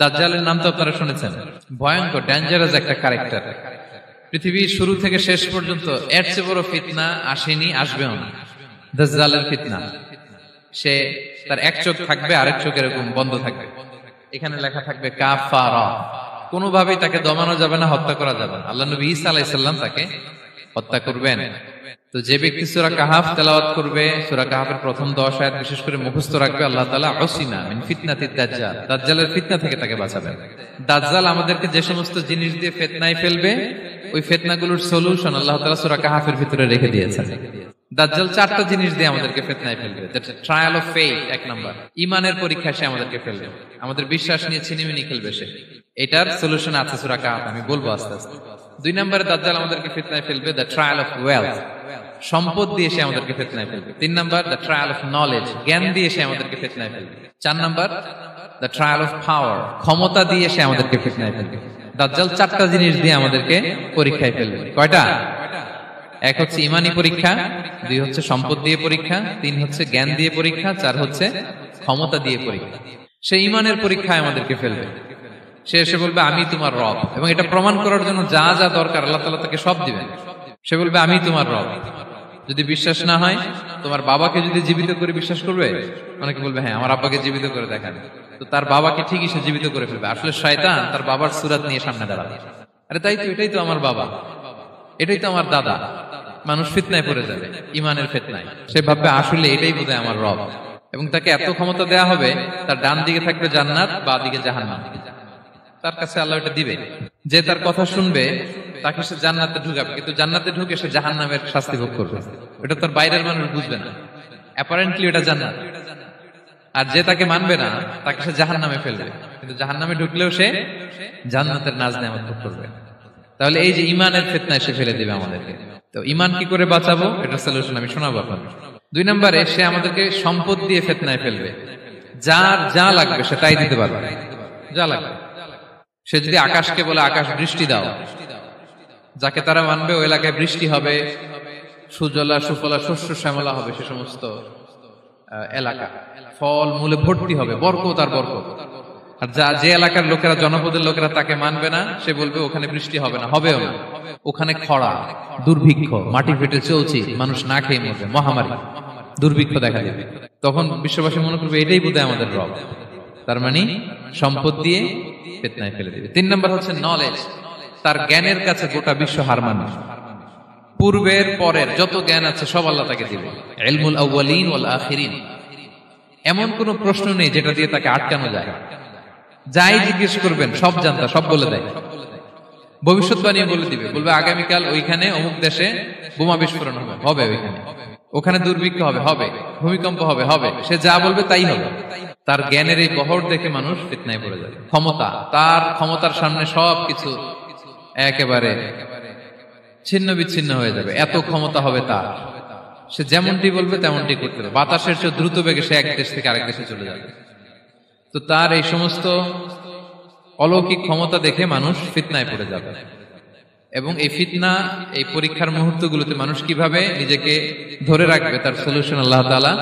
দাজ্জালের নাম তো আপনারা শুনেছেন, ভয়ঙ্কর ডেঞ্জারাস একটা ক্যারেক্টার। পৃথিবীর শুরু থেকে শেষ পর্যন্ত এর চেয়ে বড় ফিতনা আসেনি, আসবেও না। দাজ্জালের ফিতনা, সে তার এক চোখ থাকবে, আরেক চোখ এরকম বন্ধ থাকবে, এখানে লেখা থাকবে কাফারা। কোনোভাবেই তাকে দমানো যাবে না, হত্যা করা যাবে না। আল্লাহ নবী ঈসা আলাইহিস সালাম তাকে হত্যা করবেন। তো যে ব্যক্তি সূরা কাহাফ তেলাওয়াত করবে, সূরা কাহাফের প্রথম 10 আয়াত বিশেষ করে মুখস্থ রাখবে, আল্লাহ তাআলা উসিমা মিন ফিতনাতিদ দাজ্জাল, দাজ্জালের ফিতনা থেকে তাকে বাঁচাবেন। দাজ্জাল আমাদেরকে যে সমস্ত জিনিস দিয়ে ফিতনায় ফেলবে, ওই ফিতনাগুলোর সলিউশন আল্লাহ তাআলা সূরা কাহাফের ভিতরে রেখে দিয়েছেন। দাজ্জাল 4টা জিনিস দিয়ে আমাদেরকে ফিতনায় ফেলবে। ট্রায়াল অফ ফেথ, 1 নাম্বার ঈমানের পরীক্ষা, সে আমাদেরকে ফেলবে, আমাদের বিশ্বাস নিয়ে ছিনিমিনি খেলবে সে। এটার সলিউশন আছে সূরা কাহাফ, আমি বলবো আস্তে আস্তে। 2 নম্বরে দাজ্জাল আমাদেরকে ফিতনায় ফেলবে দ্য ট্রায়াল অফ ওয়েলথ, সম্পদ দিয়ে সে আমাদেরকে ফিতনায় ফেলবে। 3 number the trial of knowledge, জ্ঞান দিয়ে সে আমাদেরকে ফিতনায় ফেলবে। 4 number the trial of power, ক্ষমতা দিয়ে সে আমাদেরকে ফিতনায় ফেলবে। দাজ্জাল 4টা জিনিস দিয়ে আমাদেরকে পরীক্ষায় ফেলবে। কয়টা? 1 হচ্ছে ইমানি পরীক্ষা, 2 হচ্ছে সম্পদ দিয়ে পরীক্ষা, 3 হচ্ছে জ্ঞান দিয়ে পরীক্ষা, 4 হচ্ছে ক্ষমতা দিয়ে পরীক্ষা। সে ইমানের পরীক্ষায় আমাদেরকে ফেলবে। সে এসে বলবে আমি তোমার রব, এবং এটা প্রমাণ করার জন্য যা যা দরকার আল্লাহ তাআলা তাকে সব দিবেন। সে বলবে আমি তোমার রব। যদি বিশ্বাস না হয়, তোমার বাবাকে যদি জীবিত করে বিশ্বাস করবে? অনেকে বলবে হ্যাঁ আমার আব্বাকে জীবিত করে দেখান। তো তার বাবাকে ঠিকই সে জীবিত করে ফেলবে। আসলে শয়তান তার বাবার সূরত নিয়ে সামনে দাঁড়াবে, আরে তাই তো, এটাই তো আমার বাবা, এটাই তো আমার দাদা। মানুষ ফিতনায় পড়ে যাবে, ইমানের ফিতনায়। সে ভাববে আসলে এটাই বোধহয় আমার রব, এবং তাকে এত ক্ষমতা দেয়া হবে, তার ডান দিকে থাকবে জান্নাত, বাঁ দিকে জাহান্নাম। তার কাছে আল্লাহ এটা দিবে, যে তার কথা শুনবে তাকে সে জান্নাতে ঢুকাবে, কিন্তু জান্নাতে ঢুকে সে জাহান্নামের শাস্তি ভোগ করবে। এটা তার বাইরের মানুষ বুঝবে না, অ্যাপারেন্টলি এটা জান্নাত। আর যে তাকে মানবে না, তাকে সে জাহান্নামে ফেলবে, কিন্তু জাহান্নামে ঢুকলেও সে জান্নাতের নাজ নেয়ামত ভোগ করবে। তাহলে এই যে ইমানের ফিতনায় সে ফেলে দিবে আমাদেরকে। তো ইমান কি করে বাঁচাবো, এটা সলিউশন আমি শোনাবো আপনাদের। 2 নম্বরে সে আমাদেরকে সম্পদ দিয়ে ফিতনায় ফেলবে। যার যা লাগবে সে তাই দিতে পারবে, যা লাগবে। সে যদি আকাশকে বলে আকাশ বৃষ্টি দাও, যাকে তারা মানবে ওই এলাকায় বৃষ্টি হবে, সুজলা সুফলা শস্য শ্যামলা হবে সে সমস্ত এলাকা, ফল মূলে ভর্তি হবে, বরকত আর বরকত। আর যে এলাকার লোকেরা, জনপদের লোকেরা তাকে মানবে না, সে বলবে ওখানে বৃষ্টি হবে না, হবেও না, ওখানে খরা, দুর্ভিক্ষ, মাটি ফেটে চলছে, মানুষ না খেয়ে মরবে, মহামারী, দুর্ভিক্ষ দেখা যাবে। তখন বিশ্ববাসী মনে করবে এটাই বোধহয় আমাদের রব। তার মানে সম্পদ দিয়ে ফিতনায় ফেলে দিবে। 3 নম্বর হচ্ছে নলেজ, তার জ্ঞানের কাছে গোটা বিশ্ব হার মানবে। পূর্বের পরের যত জ্ঞান আছে সব আল্লাহ তাকে দিবে। ইলমুল আউয়ালিন ওয়াল আখিরিন, এমন কোন প্রশ্ন নেই যেটা দিয়ে তাকে আটকানো যায়। যাই জিজ্ঞেস করবেন সব জানতা, সব বলে দেয়। ভবিষ্যৎবাণী বলে দিবে, বলবে আগামীকাল ওইখানে অমুক দেশে বোমা বিস্ফোরণ হবে, হবে ওইখানে, ওখানে দুর্ভিক্ষ হবে, হবে ভূমিকম্প হবে, হবে। সে যা বলবে তাই হবে। তার জ্ঞানের এই বহর দেখে মানুষ ফিতনায় পড়ে যাবে। ক্ষমতা, তার ক্ষমতার সামনে সবকিছু একেবারে ছিন্ন বিচ্ছিন্ন হয়ে যাবে, এত ক্ষমতা হবে তার। সে যেমনটি বলবে তেমনটি করতে হবে। বাতাসের চেয়ে দ্রুত বেগে সে এক দেশ থেকে আরেক দেশে চলে যাবে। তো তার এই সমস্ত অলৌকিক ক্ষমতা দেখে মানুষ ফিতনায় পড়ে যাবে। এবং এই ফিতনা, এই পরীক্ষার মুহূর্তগুলোতে মানুষ কিভাবে নিজেকে ধরে রাখবে তার সলিউশন আল্লাহ তাআলা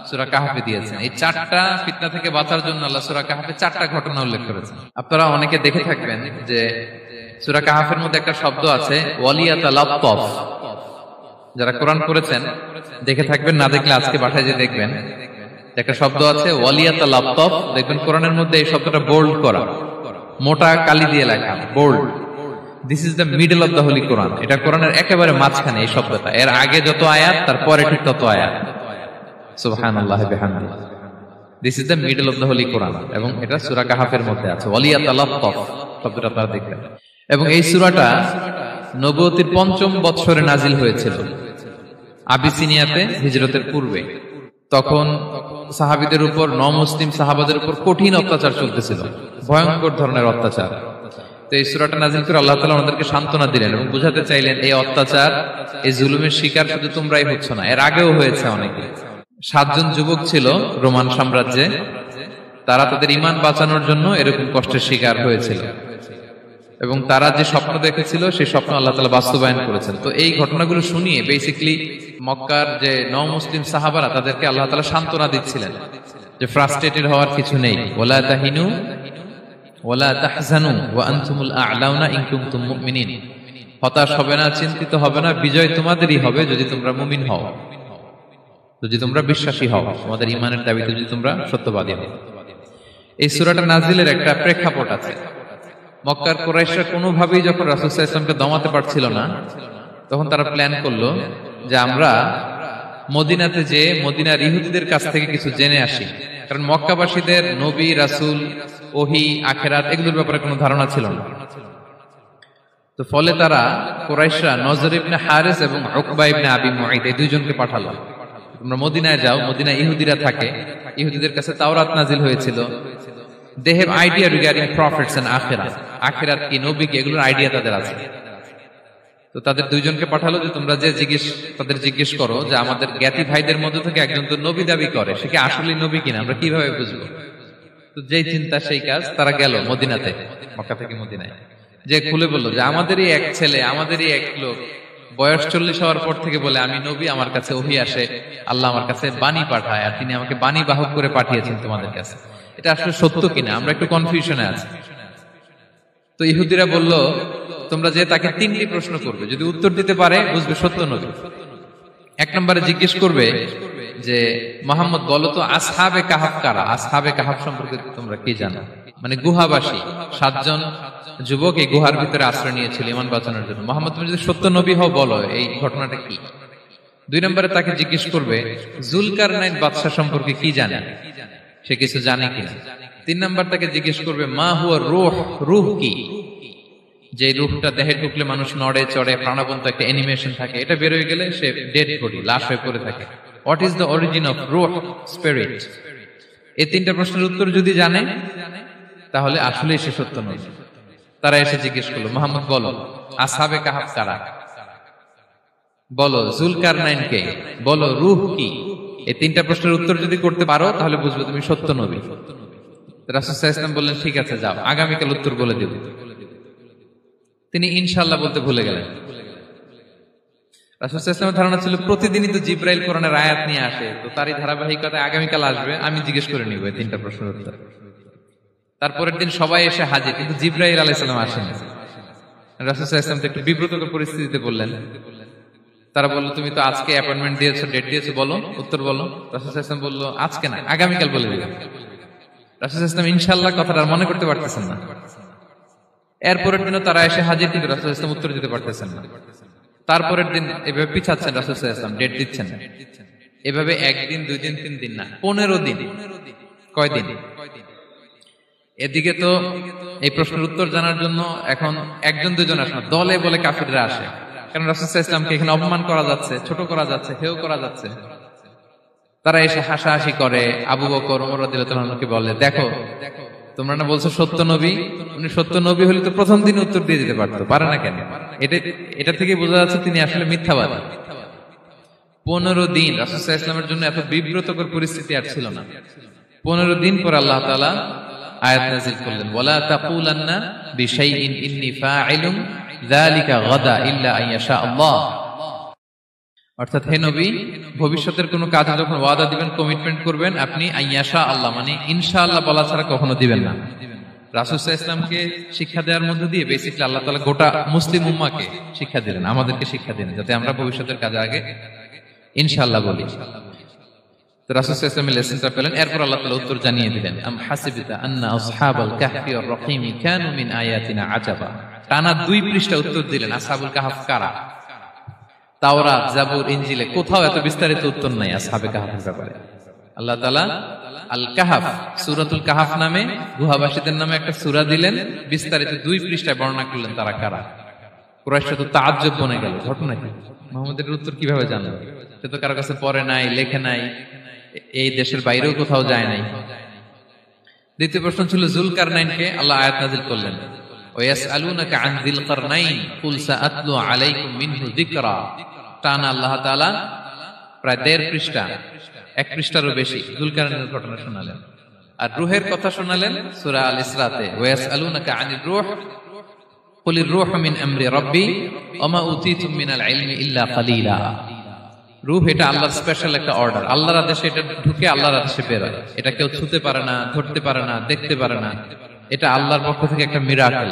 সূরা কাহফে দিয়েছেন। এই 4টা ফিতনা থেকে বাঁচার জন্য আল্লাহ সূরা কাহফে 4টা ঘটনা উল্লেখ করেছেন। আপনারা অনেকে দেখে থাকবেন যে সূরা কাহফের মধ্যে একটা শব্দ আছে ওয়ালিয়াতালাত্তাফ। যারা কোরআন পড়েছেন দেখে থাকবেন, না দেখলে আজকে বাসায় যে দেখবেন, একটা শব্দ আছে ওয়ালিয়াতালাত্তাফ। দেখবেন কোরআনের মধ্যে এই শব্দটা বোল্ড করা, মোটা কালি দিয়ে লেখা, bold. This is the middle of the holy Quran. এটা কোরআনের একেবারে মাঝখানে এই শব্দটা। এর আগে যত আয়াত তার পরে ঠিক তত আয়াত। সুবহানাল্লাহি বিহামদিহি। This is the middle of the holy Quran, এবং এটা সূরা কাহফের মধ্যে আছে ওয়ালিয়াতালাত্তাফ শব্দটা আপনারা দেখবেন। এবং এই সূরাটা নবুয়তির 5ম বৎসরে নাজিল হয়েছিল, আবিসিনিয়াতে হিজরতের পূর্বে। তখন সাহাবীদের উপর, নমুসলিম সাহাবাদের উপর কঠিন অত্যাচার চলতেছিল, ভয়ঙ্কর ধরনের অত্যাচার। তো এই সূরাটা নাজিল করে আল্লাহ তাআলা ওনাদেরকে সান্ত্বনা দিলেন এবং বুঝাতে চাইলেন এই অত্যাচার, এই জুলুমের শিকার শুধু তোমরাই হচ্ছ না, এর আগেও হয়েছে অনেকে। 7 জন যুবক ছিল রোমান সাম্রাজ্যে, তারা তাদের ঈমান বাঁচানোর জন্য এরকম কষ্টের শিকার হয়েছিল, এবং তারা যে স্বপ্ন দেখেছিল সেই স্বপ্ন আল্লাহ তাআলা বাস্তবায়ন করেছেন। তো এই ঘটনাগুলো শুনিয়ে বেসিক্যালি মক্কার যে নও-মুসলিম সাহাবারা, তাদেরকে আল্লাহ তাআলা সান্ত্বনা দিচ্ছিলেন যে ফ্রাস্ট্রেটেড হওয়ার কিছু নেই। ওয়ালা তাহিনু ওয়ালা তাহজানু ওয়া আনতুমুল আ'লাউনা ইন কুনতুম মুমিনিন। হতাশ হবে না, চিন্তিত হবে না, বিজয় তোমাদেরই হবে যদি তোমরা মুমিন হও, যদি তোমরা বিশ্বাসী হও, তোমাদের ঈমানের দাবিতে যদি তোমরা সত্যবাদী হও। এই সূরাটা নাজিলের একটা প্রেক্ষাপট আছে। মক্কার কুরাইশরা কোনোভাবেই যখন রাসূল সাল্লাল্লাহু আলাইহি ওয়াসাল্লামকে দমাতে পারছিল না, তখন তারা প্ল্যান করলো যে আমরা মদিনাতে যে মদিনার ইহুদিদের কাছ থেকে কিছু জেনে আসি। কারণ মক্কাবাসীদের নবী, রাসূল, ওহী, আখিরাত এগুলোর ব্যাপারে কোনো ধারণা ছিল না। তো ফলে তারা কুরাইশরা নজর ইবনে হারিস এবং উকবা ইবনে আবি মুঈত এই দুইজনকে পাঠালো, তোমরা মদিনায় যাও, মদিনায় ইহুদিরা থাকে, ইহুদিদের কাছে তাওরাত নাজিল হয়েছিল, they have idea regarding prophets and আখিরাত, আখিরাত কি, নবী কি, এগুলোর আইডিয়া তাদের আছে। তো তাদের দুইজনকে পাঠালো যে তোমরা যে তাদের জিজ্ঞেস করো যে আমাদের জ্ঞাতি ভাইদের মধ্যে থেকে একজন তো নবী দাবি করে, সে কি আসলে নবী কিনা, আমরা কিভাবে বুঝবো? তো যেই চিন্তা সেই কাজ, তারা গেল মদিনাতে, মক্কা থেকে মদিনায়, যে খুলে বললো যে আমাদেরই এক ছেলে, আমাদেরই এক লোক বয়স 40 হওয়ার পর থেকে বলে আমি নবী, আমার কাছে ওহী আসে, আল্লাহ আমার কাছে বাণী পাঠায়, আর তিনি আমাকে বাণী বাহক করে পাঠিয়েছেন তোমাদের কাছে। এটা আসলে সত্য কিনা, আমরা একটু কনফিউশনে আছি। তো ইহুদিরা বলল তোমরা যে তাকে 3টি প্রশ্ন করবে, যদি উত্তর দিতে পারে বুঝবে সত্য নবী। 1 নম্বরে জিজ্ঞেস করবে যে মুহাম্মদ বলো তো আসহাবে কাহাফ কারা, আসহাবে কাহাফ সম্পর্কে তোমরা কি জানো? মানে গুহাবাসী 7 জন যুবক এই গুহার ভিতরে আশ্রয় নিয়েছিল ঈমান বাঁচানোর জন্য। মুহাম্মদ তুমি যদি সত্য নবী হও বলো এই ঘটনাটা কি। 2 নম্বরে তাকে জিজ্ঞেস করবে জুলকারনাইন বাদশা সম্পর্কে কি জানে, সে কিছু জানে কিনা। 3 নম্বর তাকে জিজ্ঞেস করবে মা হুয়া রূহ, রূহ কি, যে রূহটা দেহে ঢুকলে মানুষ নড়ে চড়ে, প্রাণবন্ত একটা অ্যানিমেশন থাকে, এটা বের হয়ে গেলে সে ডেড বডি, লাশ হয়ে পড়ে থাকে। What is the origin of রূহ, স্পিরিট। এই 3টা প্রশ্নের উত্তর যদি জানে তাহলে আসলে সে সত্য নবী। তারা এসে জিজ্ঞেস করলো মুহাম্মদ বলো আসহাবে কাহাফ কারা, বলো জুলকারনাইন কে, বলো রূহ কি। এই 3টা প্রশ্নের উত্তর যদি করতে পারো তাহলে বুঝবে তুমি সত্য নবী। রাসূল সাল্লাল্লাহু আলাইহি ওয়াসাল্লাম বললেন ঠিক আছে যাও, আগামীকাল উত্তর বলে দেব। তিনি ইনশাআল্লাহ বলতে ভুলে গেলেন। রাসূল সাল্লাল্লাহু আলাইহি ওয়াসাল্লামের ধারণা ছিল প্রতিদিনই তো জিবরাইল কোরআনের আয়াত নিয়ে আসে, তো তারই ধারাবাহিকতায় আগামীকাল আসবে, আমি জিজ্ঞেস করে নিব এই 3টা প্রশ্নের উত্তর। তারপরের দিন সবাই এসে হাজির, কিন্তু জিবরাইল আলাইহিস সালাম আসেনি। রাসূল সাল্লাল্লাহু আলাইহি ওয়াসাল্লাম একটু বিব্রতকর পরিস্থিতিতে বললেন। তারা বলল তুমি তো আজকে অ্যাপয়েন্টমেন্ট দিয়েছো, ডেট দিয়েছো, বলো উত্তর বলো। রাসূল সাল্লাল্লাহু আলাইহি ওয়াসাল্লাম বলল আজকে না, আগামীকাল বলে দিলাম। রাসূল সাল্লাল্লাহু আলাইহি ওয়াসাল্লাম ইনশাআল্লাহ কথাটা মনে করতে পারতেছেন না। এরপরের দিনও তারা এসে হাজির, কিন্তু রাসূল সাল্লাল্লাহু আলাইহি ওয়াসাল্লাম উত্তর দিতে পারতেছেন না। তারপরের দিন এভাবে পিছাচ্ছেন, রাসূল সাল্লাল্লাহু আলাইহি ওয়াসাল্লাম ডেট দিচ্ছেন না। এভাবে 1 দিন 2 দিন 3 দিন না, 15 দিন। কয় দিন? এদিকে তো এই প্রশ্নের উত্তর জানার জন্য এখন 1 2 জন আসে না, দলে বলে কাফিররা আসে। কারণ রাসূল সাল্লাল্লাহু আলাইহি ওয়াসাল্লামকে এখানে অপমান করা যাচ্ছে, ছোট করা যাচ্ছে, হেয় করা যাচ্ছে। তারা এসে হাসাহাসি করে, আবু বকর, ওমর রাদিয়াল্লাহু আনহুকে বলে দেখো তোমরা না বলছো সত্য নবী, উনি সত্য নবী হলে তো প্রথম দিন উত্তর দিয়ে দিতে পারতো, পারে না কেন? এটা থেকে বোঝা যাচ্ছে তিনি আসলে মিথ্যাবাদী। 15 দিন রাসূল সাল্লাল্লাহু আলাইহি ওয়াসাল্লামের জন্য এত বিব্রতকর পরিস্থিতি আর ছিল না। 15 দিন পর আল্লাহ তাআলা আয়াত নাযিল করলেন ওয়ালা তাকুলান্না বিশাইইন ইন্নী ফাইলুন যালিকা গাদা ইল্লা আইয়াশা আল্লাহ। অর্থাৎ হে নবী, ভবিষ্যতের কোনো কাজে যখন ওয়াদা দিবেন, কমিটমেন্ট করবেন, আপনি আইয়াশা আল্লাহ মানে ইনশাআল্লাহ বলা ছাড়া কখনো দিবেন না। রাসূল সাল্লাল্লাহু আলাইহি ওয়াসাল্লামকে শিক্ষা দেওয়ার মধ্য দিয়ে বেসিক্যালি আল্লাহ তাআলা গোটা মুসলিম উম্মাহকে শিক্ষা দিলেন, আমাদেরকে শিক্ষা দিলেন, যাতে আমরা ভবিষ্যতের কাজে আগে ইনশাআল্লাহ বলি। তো রাসূল সাল্লাল্লাহু আলাইহি ওয়াসাল্লাম লেসনটা পেলেন। এরপর আল্লাহ তাআলা উত্তর জানিয়ে দিলেন আম হাসিবিতা আন্না আসহাবাল কাহফি ওয়ার রহিম কানু মিন আয়াতিনা আজাবা। টানা 2 পৃষ্ঠা উত্তর দিলেন আসহাবুল কাহফ কারা। তাওরাত, জাবুর, ইনজিলে কোথাও এত বিস্তারিত উত্তর নাই আসহাবে কাহফের ব্যাপারে। আল্লাহ তাআলা আল কাহফ, সূরাতুল কাহফ নামে গুহাবাসীদের নামে একটা সূরা দিলেন, বিস্তারিত 2 পৃষ্ঠায় বর্ণনা করলেন তারা কারা। কুরাইশরা তো তাআজ্জুব বনে গেল, ঘটনা কি, মুহাম্মদের উত্তর কিভাবে জানলো? সে তো কারো কাছে পড়ে নাই, লেখে নাই, এই দেশের বাইরেও কোথাও যায় নাই। দ্বিতীয় প্রশ্ন ছিল জুলকারনাইনকে আল্লাহ আয়াত নাযিল করলেন ওয়াসআলুনাকা আন যিলকারনাইন কুল সাআতলু আলাইকুম মিনহু যিকরা। টানা আল্লাহ তাআলা প্রায় 1.5 পৃষ্ঠা, 1 পৃষ্ঠারও বেশি জুলকারনাইনের ঘটনা শোনালেন। আর রূহের কথা শোনালেন সূরা আল ইসরাতে ওয়াসআলুনাকা আনির রূহ কুলির রূহু মিন আমরি রাব্বি ওয়া মা উতীতুম মিনাল ইলমি ইল্লা কালিলা। রূহ এটা আল্লাহর স্পেশাল একটা অর্ডার, আল্লাহর আদেশে এটা ঢুকে আল্লাহর আদেশে বের হয়, এটা কেউ ছুতে পারে না, ধরতে পারে না, দেখতে পারে না, এটা আল্লাহর পক্ষ থেকে একটা মিরাকেল।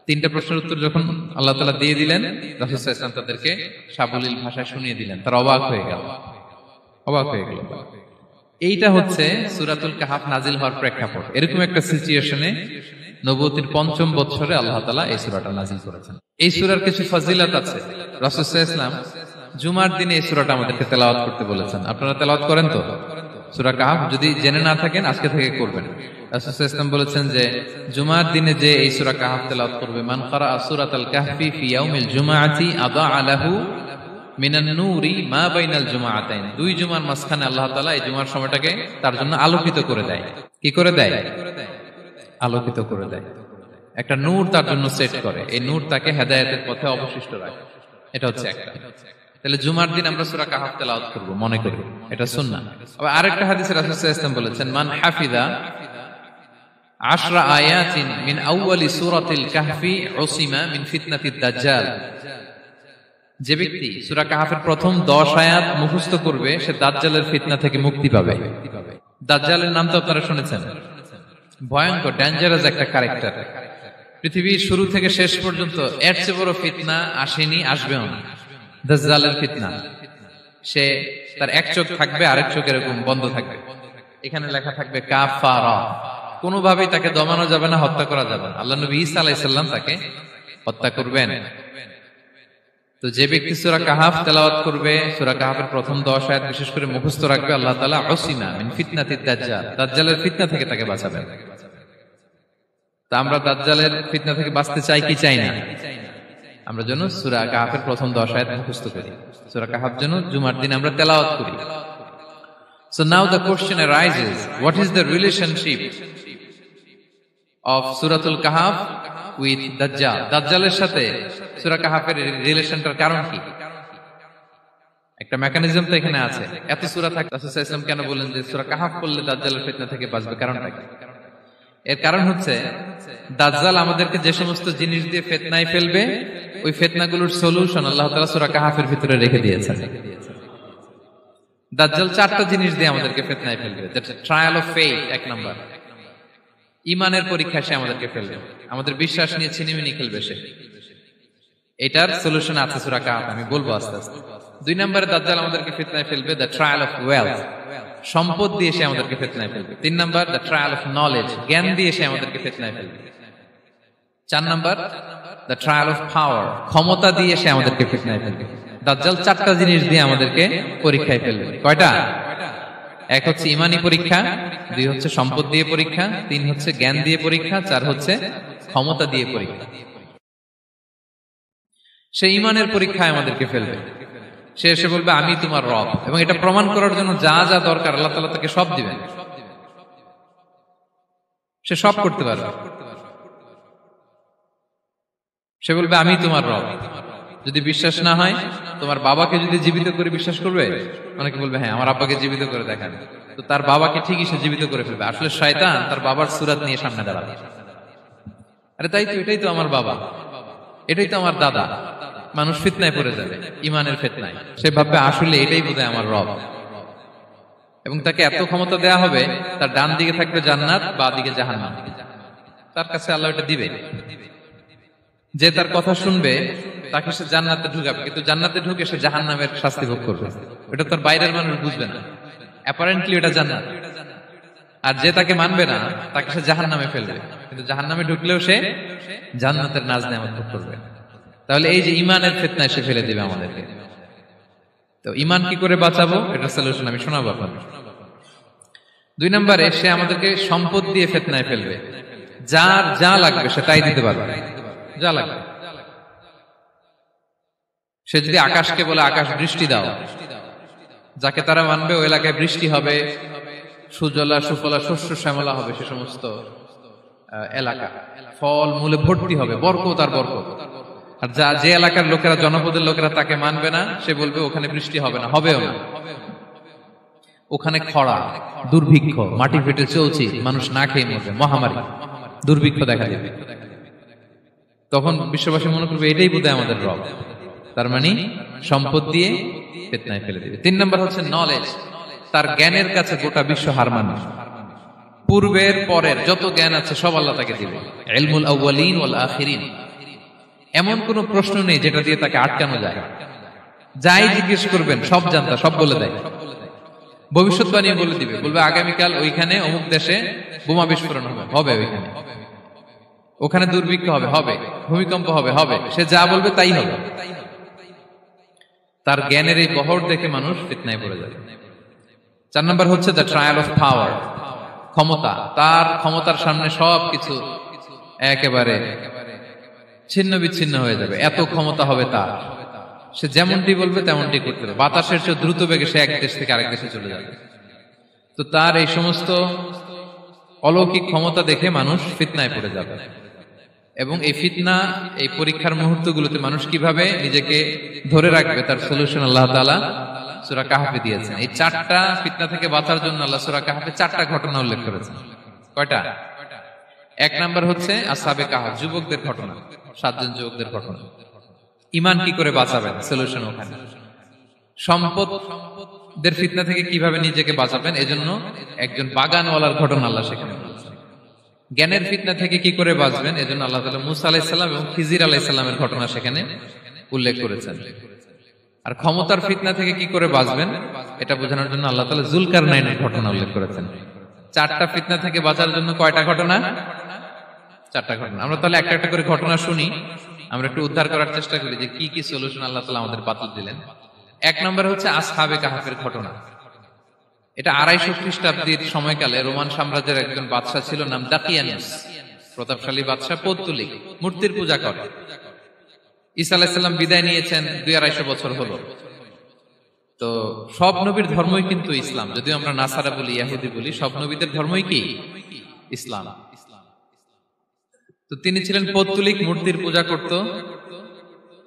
তিনটা প্রশ্নের উত্তর যখন আল্লাহ তাআলা দিয়ে দিলেন, রাসূল সাল্লাল্লাহু আলাইহি ওয়াসাল্লাম তাদেরকে সাবলীল ভাষায় শুনিয়ে দিলেন, তারা অবাক হয়ে গেল। এইটা হচ্ছে সূরাতুল কাহাফ নাজিল হওয়ার প্রেক্ষাপট। এরকম একটা সিচুয়েশনে নবুয়তির ৫ম বছরে আল্লাহ তাআলা এই সূরাটা নাজিল করেছেন। এই সূরার কিছু ফজিলত আছে। রাসূল সাল্লাল্লাহু আলাইহি ওয়াসাল্লাম জুমার দিনে এই সূরাটা আমাদেরকে তেলাওয়াত করতে বলেছেন। আপনারা তেলাওয়াত করেন তো? সূরা কাহাফ যদি জেনে না থাকেন আজকে থেকে করবেন। রাসূল সাল্লাল্লাহু আলাইহি ওয়াসাল্লাম বলেছেন যে জুমার দিনে যে এই সূরা কাহাফ তেলাওয়াত করবে, মান ক্বারা সূরাতাল কাহফি ফি ইয়াউমিল জুমআতি আযা লাহু মিনান নূরি মা বাইনাল জুমআতাইন। দুই জুমার মাঝখানে আল্লাহ তাআলা এই জুমার সময়টাকে তার জন্য আলোকিত করে দেয়। কি করে দেয়? আলোকিত করে দেয়। একটা নূর তার জন্য সেট করে, এই নূর তাকে হেদায়েতের পথে অবশিষ্ট রাখে। এটা হচ্ছে একটা। তাহলে জুমার দিন আমরা সূরা কাহাফ তেলাওয়াত করব, মনে করি এটা সুন্নাহ। আবার আরেকটা হাদিসে রাসূল সাল্লাল্লাহু আলাইহি ওয়াসাল্লাম বলেছেন, মান হাফিযা 10 আয়াতিন মিন আউয়ালি সূরাতিল কাহফি উসিমা মিন ফিতনাতিদ দাজ্জাল। যে ব্যক্তি সূরা কাহাফের প্রথম 10 আয়াত মুখস্থ করবে সে দাজ্জালের ফিতনা থেকে মুক্তি পাবে। দাজ্জালের নাম তো আপনারা শুনেছেন, ভয়ঙ্কর ডেঞ্জারাস একটা ক্যারেক্টার। পৃথিবীর শুরু থেকে শেষ পর্যন্ত এর চেয়ে বড় ফিতনা আসেনি, আসবেও না। দাজ্জালের ফিতনা, সে তার এক চোখ থাকবে, আরেক চোখ এরকম বন্ধ থাকবে, এখানে লেখা থাকবে কাফারা। কোনোভাবেই তাকে দমানো যাবে না, হত্যা করা যাবে না। আল্লাহ নবী ঈসা আলাইহিস সালাম তাকে হত্যা করবেন। তো যে ব্যক্তি সূরা কাহাফ তেলাওয়াত করবে, সূরা কাহাফের প্রথম 10 আয়াত বিশেষ করে মুখস্থ রাখবে, আল্লাহ তাআলা উসিমা মিন ফিতনাতিদ দাজ্জাল, দাজ্জালের ফিতনা থেকে তাকে বাঁচাবেন। তা আমরা দাজ্জালের ফিতনা থেকে বাঁচতে চাই কি চাই না? আমরা যেন সূরা কাহাফের প্রথম 10 আয়াত মুখস্থ করি, সূরা কাহাফ যেন জুমার দিন আমরা তেলাওয়াত করি। So now the question arises, what is the relationship of Suratul Kahf with Dajjal? দাজ্জালের সাথে সূরা কাহাফের রিলেশনটার কারণ কি? একটা মেকানিজম তো এখানে আছে। এত সূরা থাকে, রাসূল সাল্লাল্লাহু আলাইহি ওয়াসাল্লাম কেন বলেন যে সূরা কাহাফ পড়লে দাজ্জালের ফিতনা থেকে বাঁচবে? কারণটা কি? এর কারণ হচ্ছে দাজ্জাল আমাদেরকে যে সমস্ত জিনিস দিয়ে ফিতনায় ফেলবে, ওই ফিতনাগুলোর সলিউশন আল্লাহ তাআলা সূরা কাহাফের ভিতরে রেখে দিয়েছেন। দাজ্জাল 4টা জিনিস দিয়ে আমাদেরকে ফিতনায় ফেলবে। দ্যাটস ট্রায়াল অফ ফেথ, এক নাম্বার। ঈমানের পরীক্ষা সে আমাদেরকে ফেলবে, আমাদের বিশ্বাস নিয়ে ছিনিমিনি খেলবে সে। এটার সলিউশন আছে সূরা কাহাফ, আমি বলবো আস্তে আস্তে। 2 নম্বরে দাজ্জাল আমাদেরকে ফিতনায় ফেলবে, দ্য ট্রায়াল অফ ওয়েলথ, সম্পদ দিয়ে সে আমাদেরকে ফিতনায় ফেলবে। 3 number the trial of knowledge, জ্ঞান দিয়ে সে আমাদেরকে ফিতনায় ফেলবে। 4 number the trial of power, ক্ষমতা দিয়ে সে আমাদেরকে ফিতনায় ফেলবে। দাজ্জাল 4টা জিনিস দিয়ে আমাদেরকে পরীক্ষায় ফেলবে। কয়টা? 1 হচ্ছে ঈমানি পরীক্ষা, 2 হচ্ছে সম্পদ দিয়ে পরীক্ষা, 3 হচ্ছে জ্ঞান দিয়ে পরীক্ষা, 4 হচ্ছে ক্ষমতা দিয়ে পরীক্ষা। সে ঈমানের পরীক্ষায় আমাদেরকে ফেলবে। সে এসে বলবে আমি তোমার রব, এবং এটা প্রমাণ করার জন্য যা যা দরকার আল্লাহ তাআলা তাকে সব দিবেন। সে সব করতে পারবে। সে বলবে আমি তোমার রব। যদি বিশ্বাস না হয়, তোমার বাবাকে যদি জীবিত করে বিশ্বাস করবে? অনেকে বলবে হ্যাঁ আমার আব্বাকে জীবিত করে দেখান। তো তার বাবাকে ঠিকই সে জীবিত করে ফেলবে। আসলে শয়তান তার বাবার সূরত নিয়ে সামনে দাঁড়াবে। আরে তাই তো, এটাই তো আমার বাবা, এটাই তো আমার দাদা। মানুষ ফিতনায় পড়ে যাবে, ঈমানের ফিতনায়। সে ভাববে আসলে এটাই বোধহয় আমার রব, এবং তাকে এত ক্ষমতা দেয়া হবে, তার ডান দিকে থাকবে জান্নাত, বাঁ দিকে জাহান্নাম। তার কাছে আল্লাহ এটা দিবে। যে তার কথা শুনবে তাকে সে জান্নাতে ঢুকাবে, কিন্তু জান্নাতে ঢুকে সে জাহান্নামের শাস্তি ভোগ করবে। এটা তার বাইরের মানুষ বুঝবে না, অ্যাপারেন্টলি এটা জান্নাত। আর যে তাকে মানবে না তাকে সে জাহান্নামে ফেলবে, কিন্তু জাহান্নামে ঢুকলেও সে জান্নাতের নাজ নেয়ামত ভোগ করবে। তাহলে এই যে ঈমানের ফিতনায় সে ফেলে দিবে আমাদেরকে। তো ঈমান কি করে বাঁচাবো, এটা সলিউশন আমি শোনাবো আপনাদের। 2 নম্বরে সে আমাদেরকে সম্পদ দিয়ে ফিতনায় ফেলবে। যার যা লাগবে সে তাই দিতে পারবে, যা লাগবে। সে যদি আকাশকে বলে আকাশ বৃষ্টি দাও, যাকে তারা মানবে ওই এলাকায় বৃষ্টি হবে, সুজলা সুফলা শস্য শ্যামলা হবে সে সমস্ত এলাকা, ফল মূলে ভর্তি হবে, বরকত আর বরকত। আর যে এলাকার লোকেরা, জনপদের লোকেরা তাকে মানবে না, সে বলবে ওখানে বৃষ্টি হবে না, হবেও না। ওখানে খরা, দুর্ভিক্ষ, মাটি ফেটে চলছে, মানুষ না খেয়ে মরবে, মহামারী, দুর্ভিক্ষ দেখা দেবে। তখন বিশ্ববাসী মনে করবে এটাই বোধহয় আমাদের রব। তার মানে সম্পদ দিয়ে ফিতনায় ফেলে দিবে। 3 নম্বর হচ্ছে নলেজ, তার জ্ঞানের কাছে গোটা বিশ্ব হার মানবে। পূর্বের পরের যত জ্ঞান আছে সব আল্লাহ তাকে দিবে। ইলমুল আউয়ালিন ওয়াল আখিরিন, এমন কোন প্রশ্ন নেই যেটা দিয়ে তাকে আটকানো যায়। যাই জিজ্ঞেস করবেন সব জানতা, সব বলে দেয়। ভবিষ্যৎবাণী বলে দিবে, বলবে আগামীকাল ওইখানে অমুক দেশে বোমা বিস্ফোরণ হবে, ওইখানে ওখানে দুর্ভিক্ষ হবে, ভূমিকম্প হবে, সে যা বলবে তাই হবে। তার জ্ঞানের এই বহর দেখে মানুষ ফিতনায় পড়ে যাবে। 4 নম্বর হচ্ছে দ্য ট্রায়াল অফ পাওয়ার, ক্ষমতা। তার ক্ষমতার সামনে সবকিছু একেবারে ছিন্ন বিচ্ছিন্ন হয়ে যাবে, এত ক্ষমতা হবে তার। সে যেমনটি বলবে তেমনটি করতে হবে, বাতাসের চেয়ে দ্রুত বেগে সে এক দেশ থেকে আরেক দেশে চলে যাবে। তো তার এই সমস্ত অলৌকিক ক্ষমতা দেখে মানুষ ফিতনায় পড়ে যাবে। এবং এই ফিতনা, এই পরীক্ষার মুহূর্তগুলোতে মানুষ কিভাবে নিজেকে ধরে রাখবে তার সলিউশন আল্লাহ তাআলা সূরা কাহফে দিয়েছেন। এই 4টা ফিতনা থেকে বাঁচার জন্য আল্লাহ সূরা কাহফে 4টা ঘটনা উল্লেখ করেছেন। কয়টা? 1 নাম্বার হচ্ছে আসহাবে কাহফ, যুবকদের ঘটনা, 7 জন যুবকদের ঘটনা। ঈমান কি করে বাঁচাবেন, সলিউশন ওখানে। সম্পদের ফিতনা থেকে কিভাবে নিজেকে বাঁচাবেন, এজন্য একজন বাগানওয়ালার ঘটনা আল্লাহ সেখানে বলেছেন। জ্ঞানের ফিতনা থেকে কি করে বাঁচবেন, এজন্য আল্লাহ তাআলা মুসা আলাইহিস সালাম এবং খিজির আলাইহিস সালামের ঘটনা সেখানে উল্লেখ করেছেন। আর ক্ষমতার ফিতনা থেকে কি করে বাঁচবেন এটা বোঝানোর জন্য আল্লাহ তাআলা যুলকারনাইনের ঘটনা উল্লেখ করেছেন। 4টা ফিতনা থেকে বাঁচার জন্য কয়টা ঘটনা? 4টা ঘটনা। আমরা তাহলে একটা একটা করে ঘটনা শুনি, আমরা একটু উদ্ধার করার চেষ্টা করি যে কি কি সলিউশন আল্লাহ তাআলা আমাদের বাতলে দিলেন। 1 নম্বর হচ্ছে আসহাবে কাহফের ঘটনা। এটা 250 খ্রিস্টাব্দের সময়কালে রোমান সাম্রাজ্যের একজন বাদশা ছিল, নাম দাকিয়ানুস। প্রতাপশালী বাদশা, পৌত্তলিক, মূর্তির পূজা করে। ঈসা আলাইহিস সালাম বিদায় নিয়েছেন 250 বছর হলো। তো সব নবীর ধর্মই কিন্তু ইসলাম, যদিও আমরা নাসারা বলি, ইহুদি বলি, সব নবীদের ধর্মই কি ইসলাম। তো তিনি ছিলেন পৌত্তলিক, মূর্তির পূজা করত।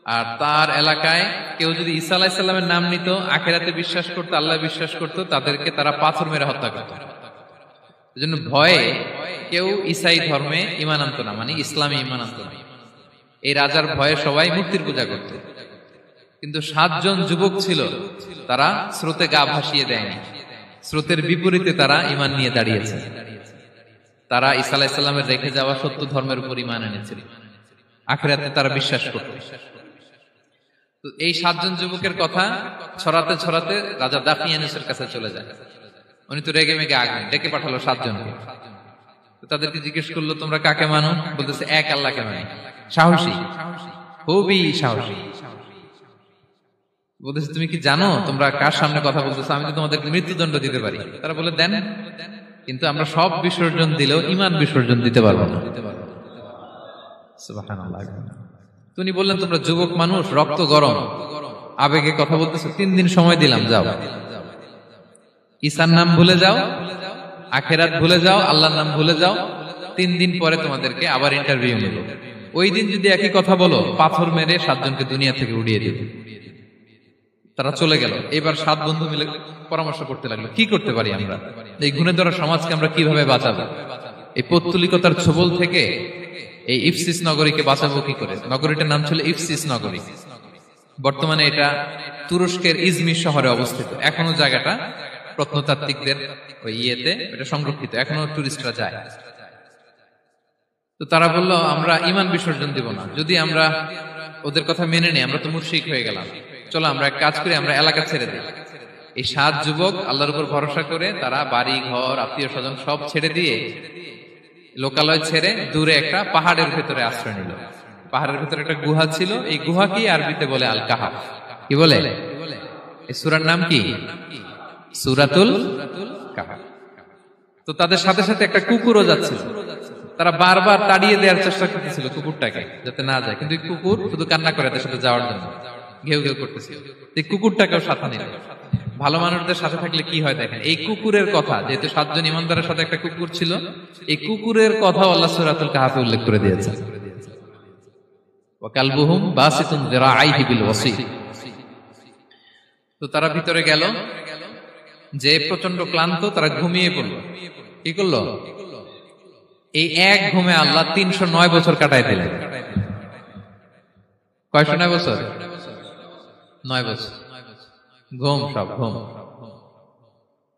আর তার এলাকায় কেউ যদি ঈসা আলাইহিস সালামের নাম নিত, আখিরাতে বিশ্বাস করত, আল্লাহ বিশ্বাস করত, তাদেরকে তারা পাথর মেরে হত্যা করত। এজন্য ভয়ে কেউ ঈসাই ধর্মে ঈমান আনত না, মানে ইসলামে ঈমান আনত না। এই রাজার ভয়ে সবাই মূর্তির পূজা করত। কিন্তু 7 জন যুবক ছিল, তারা স্রোতে গা ভাসিয়ে দেয়নি, স্রোতের বিপরীতে তারা ঈমান নিয়ে দাঁড়িয়েছে। তারা ঈসা আলাইহিস সালামের রেখে যাওয়া সত্য ধর্মের উপর ঈমান এনেছিল, আখিরাতে তারা বিশ্বাস করত। তো এই 7 জন যুবকের কথা ছড়াতে ছড়াতে রাজা দাকিয়ানুসের কাছে চলে যায়। উনি তো রেগে মেগে আগুন ডেকে পাঠালো 7 জনকে। তো তাদেরকে জিজ্ঞেস করলো, তোমরা কাকে মানো? বলতেছে এক আল্লাহকে মানি। সাহসী, খুবই সাহসী। বলতেছে তুমি কি জানো তোমরা কার সামনে কথা বলতেছো? আমি তো তোমাদেরকে মৃত্যুদণ্ড দিতে পারি। তারা বলে দেন, কিন্তু আমরা সব বিসর্জন দিলেও ঈমান বিসর্জন দিতে পারবো না। সুবহানাল্লাহ। তিনি বললেন, তোমরা যুবক মানুষ, রক্ত গরম, আবেগে কথা বলতেছো, 3 দিন সময় দিলাম, যাও, ঈসার নাম ভুলে যাও, আখিরাত ভুলে যাও, আল্লাহর নাম ভুলে যাও। 3 দিন পরে তোমাদেরকে আবার ইন্টারভিউ নেব। ওই দিন যদি একই কথা বলো, পাথর মেরে 7 জনকে দুনিয়া থেকে উড়িয়ে দেব। তারা চলে গেল। এবার 7 বন্ধু মিলে পরামর্শ করতে লাগলো, কি করতে পারি আমরা, এই গুণে ধরা সমাজকে আমরা কিভাবে বাঁচাবো, এই পৌত্তলিকতার ছোবল থেকে এই ইফসিস নগরীকে বাঁচাবো কি করে। নগরীটার নাম ছিল ইফসিস নগরী। বর্তমানে এটা তুরস্কের ইজমির শহরে অবস্থিত। এখনো জায়গাটা প্রত্নতাত্ত্বিকদের ওই ইয়েতে এটা সংরক্ষিত, এখনো টুরিস্টরা যায়। তো তারা বলল, আমরা ঈমান বিসর্জন দিব না, যদি আমরা ওদের কথা মেনে নেই আমরা তো মুশরিক হয়ে গেলাম, চলো আমরা এক কাজ করি, আমরা এলাকা ছেড়ে দিই। এই 7 যুবক আল্লাহর উপর ভরসা করে তারা বাড়ি ঘর আত্মীয় স্বজন সব ছেড়ে দিয়ে, লোকালয় ছেড়ে দূরে একটা পাহাড়ের ভেতরে আশ্রয় নিল। পাহাড়ের ভেতরে একটা গুহা ছিল, এই গুহাকে আরবিতে বলে আল কাহাফ। কি বলে? এই সূরার নাম কি? সূরাতুল কাহাফ। তো তাদের সাথে সাথে একটা কুকুরও যাচ্ছিল। তারা বারবার তাড়িয়ে দেওয়ার চেষ্টা করতেছিল কুকুরটাকে, যাতে না যায়, কিন্তু কুকুর শুধু কান্না করে তাদের সাথে যাওয়ার জন্য ঘেউ ঘেউ করতেছিল। এই কুকুরটাকেও সাথে নিল। ভালো মানুষদের সাথে থাকলে কি হয় দেখেন, এই কুকুরের কথা, যেহেতু 7 জন ইমানদারের সাথে একটা কুকুর ছিল, এই কুকুরের কথা আল্লাহ সূরাতুল কাহাফে উল্লেখ করে দিয়েছেন। ওয়া কালবুহুম বাসিতুন যিরাআইহি বিল ওয়াসি। তো তারা ভিতরে গেল, যে প্রচন্ড ক্লান্ত, তারা ঘুমিয়ে পড়ল। কি করলো? এই এক ঘুমে আল্লাহ 309 বছর কাটায় দিলেন। কয়শো 9 বছর? 9 বছর ঘুম, সব ঘুম,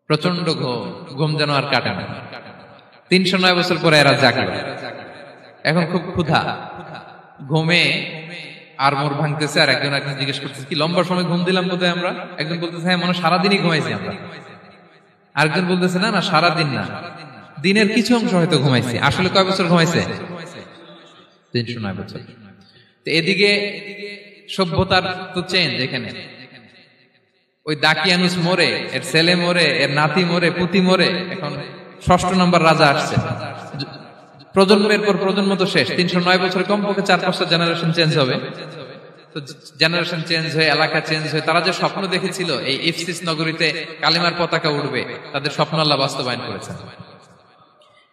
প্রচন্ড ঘুম, ঘুম যেন আর কাটে না। 309 বছর পরে এরা জাগলো, এখন খুব ক্ষুধা, ঘুমে আর মোর ভাঙতেছে, আর একজন জিজ্ঞেস করতেছে কি লম্বা সময় ঘুম দিলাম বোধহয় আমরা। একজন বলতেছে হ্যাঁ মনে সারাদিনই ঘুমাইছি আমরা, আরেকজন বলতেছে না না সারাদিন না, দিনের কিছু অংশ হয়তো ঘুমাইছি। আসলে কয় বছর ঘুমাইছে? 309 বছর। তো এদিকে সভ্যতার তো চেঞ্জ, এখানে ওই দাকিয়ানুস মরে, এর ছেলে মরে, এর নাতি মরে, পুতি মরে, এখন 6ষ্ঠ নম্বর রাজা আসছে। প্রজন্মের পর প্রজন্ম তো শেষ। 309 বছরে কমপক্ষে 4-5টা জেনারেশন চেঞ্জ হবে। তো জেনারেশন চেঞ্জ হয়ে, এলাকা চেঞ্জ হয়ে, তারা যে স্বপ্ন দেখেছিল এই ইফসিস নগরীতে কালিমার পতাকা উঠবে, তাদের স্বপ্ন আল্লাহ বাস্তবায়ন করেছেন।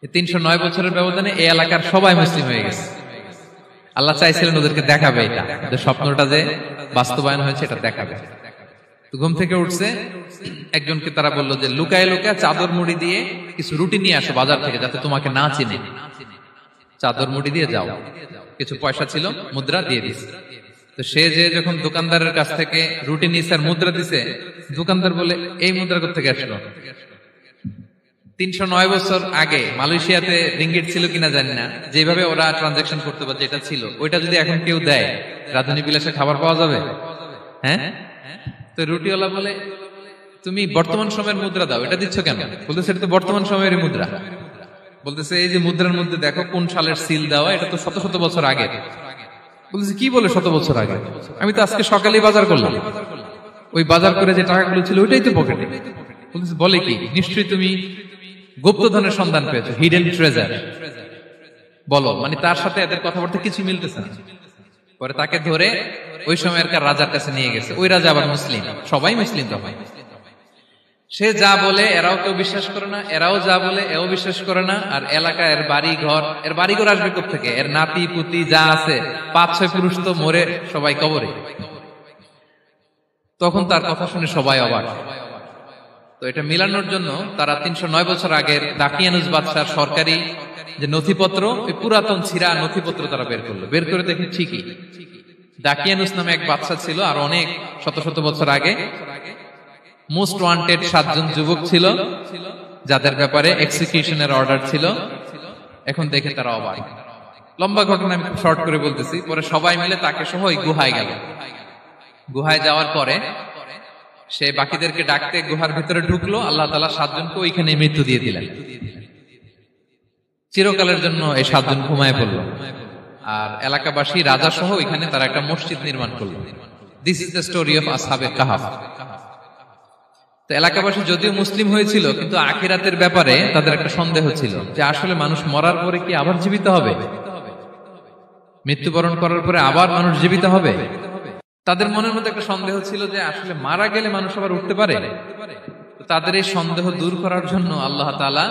309 বছরের ব্যবধানে এই এলাকার সবাই মুসলিম হয়ে গেছে। আল্লাহ চাইছিলেন ওদেরকে দেখাবে এটা, ওদের স্বপ্নটা যে বাস্তবায়ন হয়েছে এটা দেখাবে। তো ঘুম থেকে উঠছে, একজনকে তারা বললো যে লুকায় লুকায় চাদর মুড়ি দিয়ে কিছু রুটি নিয়ে আসো বাজার থেকে, যাতে তোমাকে না চিনে। চাদর মুড়ি দিয়ে যাও। কিছু পয়সা ছিল, মুদ্রা দিয়ে দিছে। তো সে যে যখন দোকানদারের কাছ থেকে রুটি নিয়েছে আর মুদ্রা দিছে, দোকানদার বলে এই মুদ্রা কোথা থেকে আসলো? 309 বছর আগে মালয়েশিয়াতে রিঙ্গিট ছিল কিনা জানি না, যেভাবে ওরা ট্রানজাকশন করতে পারে যেটা ছিল, ওইটা যদি এখন কেউ দেয় রাজধানী বিলাসে খাবার পাওয়া যাবে? হ্যাঁ। তো রুটিওয়ালা বলে তুমি বর্তমান সময়ের মুদ্রা দাও, এটা দিচ্ছ কেন? বলতেছে এটা তো বর্তমান সময়ের মুদ্রা। বলতেছে এই যে মুদ্রার মধ্যে দেখো কোন সালের সিল দেওয়া, এটা তো শত শত বছর আগে। বলতেছে কি বলে শত বছর আগে? আমি তো আজকে সকালেই বাজার করলাম, ওই বাজার করে যে টাকাগুলো ছিল ওইটাই তো পকেটে। বলতেছে বলে কি? নিশ্চয়ই তুমি গুপ্তধনের সন্ধান পেয়েছো, হিডেন ট্রেজার। বলো, মানে তার সাথে এদের কথাবার্তা কিছু মিলতেছে না। পরে তাকে ধরে ওই সময়কার রাজার কাছে নিয়ে গেছে। ওই রাজা আবার মুসলিম, সবাই মুসলিম তখন। সে যা বলে এরাও কেউ বিশ্বাস করে না, এরাও যা বলে এও বিশ্বাস করে না। আর এলাকা এর বাড়িঘর আসবে কোত্থেকে? এর নাতি পুতি যা আছে 5-6 পুরুষ তো মরে সবাই কবরে। তখন তার কথা শুনে সবাই অবাক। তো এটা মিলানোর জন্য তারা 309 বছর আগের দাকিয়ানুস বাদশার সরকারি যে নথিপত্র, ওই পুরাতন ছিঁড়া নথিপত্র তারা বের করলো। বের করে দেখে ঠিকই দাকিয়ানুস নামে এক বাদশা ছিল, আর অনেক শত শত বছর আগে মোস্ট ওয়ান্টেড 7 জন যুবক ছিল, যাদের ব্যাপারে এক্সিকিউশনের অর্ডার ছিল। এখন দেখে তারা অবাক। লম্বা ঘটনা আমি শর্ট করে বলতেছি। পরে সবাই মিলে তাকে সহ ওই গুহায় গেল। গুহায় যাওয়ার পরে সে বাকিদেরকে ডাকতে গুহার ভিতরে ঢুকলো। আল্লাহ তাআলা 7 জনকে ওইখানে মৃত্যু দিয়ে দিলেন। চিরকালের জন্য এই 7 জন ঘুমায় পড়লো। আর এলাকাবাসী রাজা সহ এখানে তারা একটা মসজিদ নির্মাণ করলো। This is the story of আসহাবে কাহাফ। তো এলাকাবাসী যদিও মুসলিম হয়েছিল, কিন্তু আখিরাতের ব্যাপারে তাদের একটা সন্দেহ ছিল যে আসলে মানুষ মরার পরে কি আবার জীবিত হবে? মৃত্যুবরণ করার পরে আবার মানুষ জীবিত হবে? তাদের মনের মধ্যে একটা সন্দেহ ছিল যে আসলে মারা গেলে মানুষ আবার উঠতে পারে। তাদের এই সন্দেহ দূর করার জন্য আল্লাহ তাআলা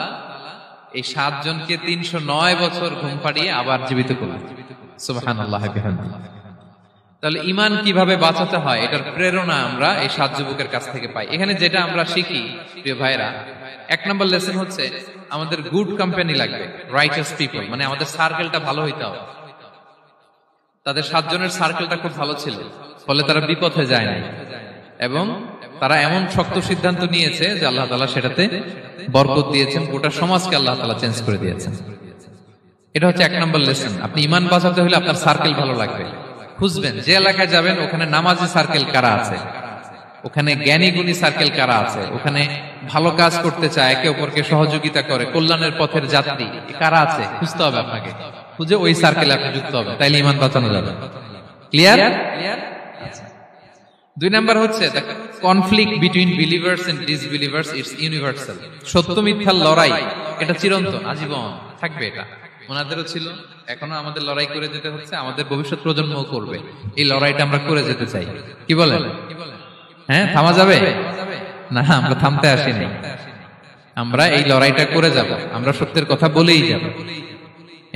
এই 7 জনকে 309 বছর ঘুম পাড়িয়ে আবার জীবিত করলেন। সুবহানাল্লাহ বিহামদিহি। তাহলে ঈমান কিভাবে বাঁচাতে হয় এটার প্রেরণা আমরা এই 7 যুবকের কাছ থেকে পাই। এখানে যেটা আমরা শিখি প্রিয় ভাইরা, 1 নম্বর লেসন হচ্ছে আমাদের গুড কোম্পানি লাগবে, রাইটাস পিপল, মানে আমাদের সার্কেলটা ভালো হইতে হবে। তাদের 7 জনের সার্কেলটা খুব ভালো ছিল, ফলে তারা বিপথে যায় নাই এবং তারা এমন শক্ত সিদ্ধান্ত নিয়েছে যে আল্লাহ তাআলা সেটাতে বরকত দিয়েছেন, গোটা সমাজকে আল্লাহ তাআলা চেঞ্জ করে দিয়েছেন। এটা হচ্ছে 1 নম্বর লেসন। আপনি ঈমান বাঁচাতে হলে আপনার সার্কেল ভালো লাগবে। খুঁজবেন যে এলাকায় যাবেন ওখানে নামাজি সার্কেল কারা আছে, ওখানে জ্ঞানী গুণী সার্কেল কারা আছে, ওখানে ভালো কাজ করতে চায়, একে অপরকে সহযোগিতা করে, কল্যাণের পথের যাত্রী কারা আছে খুঁজতে হবে আপনাকে। খুঁজে ওই সার্কেলে আপনি যুক্ত হবে, তাইলে ঈমান বাঁচানো যাবে। ক্লিয়ার? 2 নাম্বার হচ্ছে conflict between believers and disbelievers it's universal. সত্য মিথ্যার লড়াই এটা চিরন্তন, আজীবন থাকবে। এটা ওনাদেরও ছিল, এখনো আমাদের লড়াই করে যেতে হচ্ছে, আমাদের ভবিষ্যৎ প্রজন্মও করবে। এই লড়াইটা আমরা করে যেতে চাই। কি বলেন? হ্যাঁ, থামা যাবে না? আমরা থামতে আসিনি, আমরা এই লড়াইটা করে যাব। আমরা সত্যের কথা বলেই যাব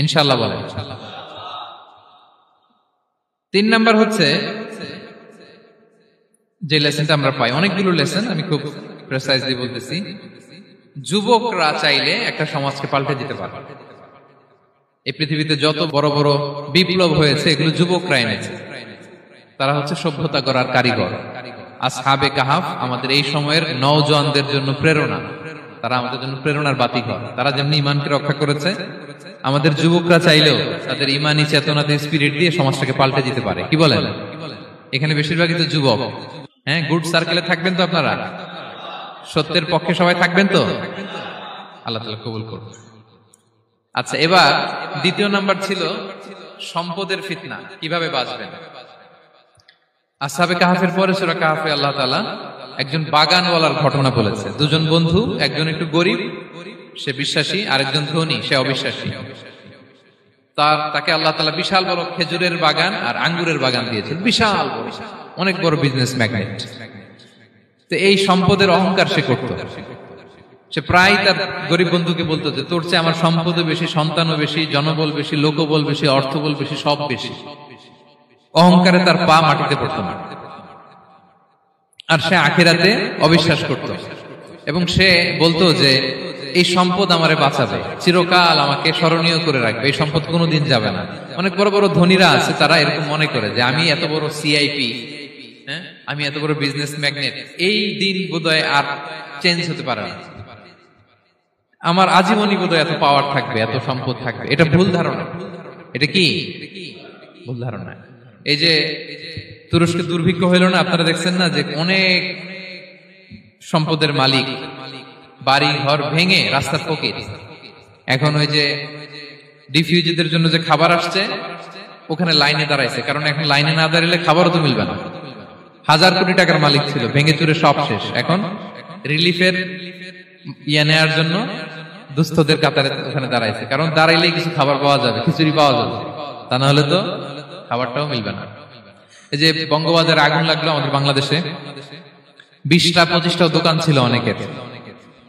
ইনশাআল্লাহ। বলেন। 3 নাম্বার হচ্ছে যে লেসনটা আমরা পাই, অনেকগুলো লেসন, আমি খুব প্রেসাইজলি বলতেছি। যুবকরা চাইলে একটা সমাজকে পাল্টে দিতে পারে। এই পৃথিবীতে যত বড় বড় বিপ্লব হয়েছে এগুলো যুবকরা এনেছে। তারা হচ্ছে সভ্যতা গড়ার কারিগর। আসহাবে কাহাফ আমাদের এই সময়ের নওজওয়ানদের জন্য প্রেরণা। তারা আমাদের জন্য প্রেরণার বাতিঘর। তারা যেমনি ইমানকে রক্ষা করেছে, আমাদের যুবকরা চাইলেও তাদের ইমানি চেতনাতে স্পিরিট দিয়ে সমাজটাকে পাল্টে দিতে পারে। কি বলেন? এখানে বেশিরভাগই তো যুবক। হ্যাঁ, গুড সার্কেলে থাকবেন তো আপনারা? সত্যের পক্ষে সবাই থাকবেন তো? আল্লাহ তাআলা কবুল করুন। আচ্ছা, এবার দ্বিতীয় নাম্বার ছিল সম্পদের ফিতনা, কিভাবে বাঁচবেন। আসহাবে কাহফের পরে সূরা কাহফে আল্লাহ তাআলা একজন বাগানওয়ালার ঘটনা বলেছে। দুজন বন্ধু, একজন একটু গরিব, সে বিশ্বাসী, আরেকজন ধনী, সে অবিশ্বাসী। তাকে আল্লাহ তাআলা বিশাল বড় খেজুরের বাগান আর আঙ্গুরের বাগান দিয়েছেন, বিশাল বড়, অনেক বড় বিজনেস ম্যাগনেট। তো এই সম্পদের অহংকার সে করত। সে প্রায় তার গরিব বন্ধুকে বলতো যে তোর চেয়ে আমার সম্পদও বেশি, সন্তানও বেশি, জনবল বেশি, লোকবল বেশি, অর্থবল বেশি, সব বেশি। অহংকারে তার পা মাটিতে পড়তো না। আর সে আখিরাতে অবিশ্বাস করত এবং সে বলতো যে এই সম্পদ আমারে বাঁচাবে, চিরকাল আমাকে স্মরণীয় করে রাখবে, এই সম্পদ কোনোদিন যাবে না। অনেক বড় বড় ধনীরা আছে, তারা এরকম মনে করে যে আমি এত বড় সিআইপি, হ্যাঁ, আমি এত বড় বিজনেস ম্যাগনেট, এই দিন বোধহয় আর চেঞ্জ হতে পারে না, আমার আজীবনই বোধহয় এত পাওয়ার থাকবে, এত সম্পদ থাকবে। এটা ভুল ধারণা। এটা কি ভুল ধারণা? এই যে তুরস্কে দুর্ভিক্ষ হইল না, আপনারা দেখছেন না যে অনেক সম্পদের মালিক বাড়ি ঘর ভেঙে রাস্তার ফকির। এখন ওই যে ডিফিউজিদের জন্য যে খাবার আসছে, ওখানে লাইনে দাঁড়াইছে, কারণ এখন লাইনে না দাঁড়ালে খাবারও তো মিলবে না। 1000 কোটি টাকার মালিক ছিল, ভেঙে চুরে সব শেষ। এখন রিলিফের নেওয়ার জন্য দুস্থদের কাতারে ওখানে দাঁড়াইছে, কারণ দাঁড়াইলেই কিছু খাবার পাওয়া যাবে, খিচুড়ি পাওয়া যাবে, তা না হলে তো খাবারটাও মিলবে না। এই যে বঙ্গবাজারে আগুন লাগলো আমাদের বাংলাদেশে, 20টা-25টা দোকান ছিল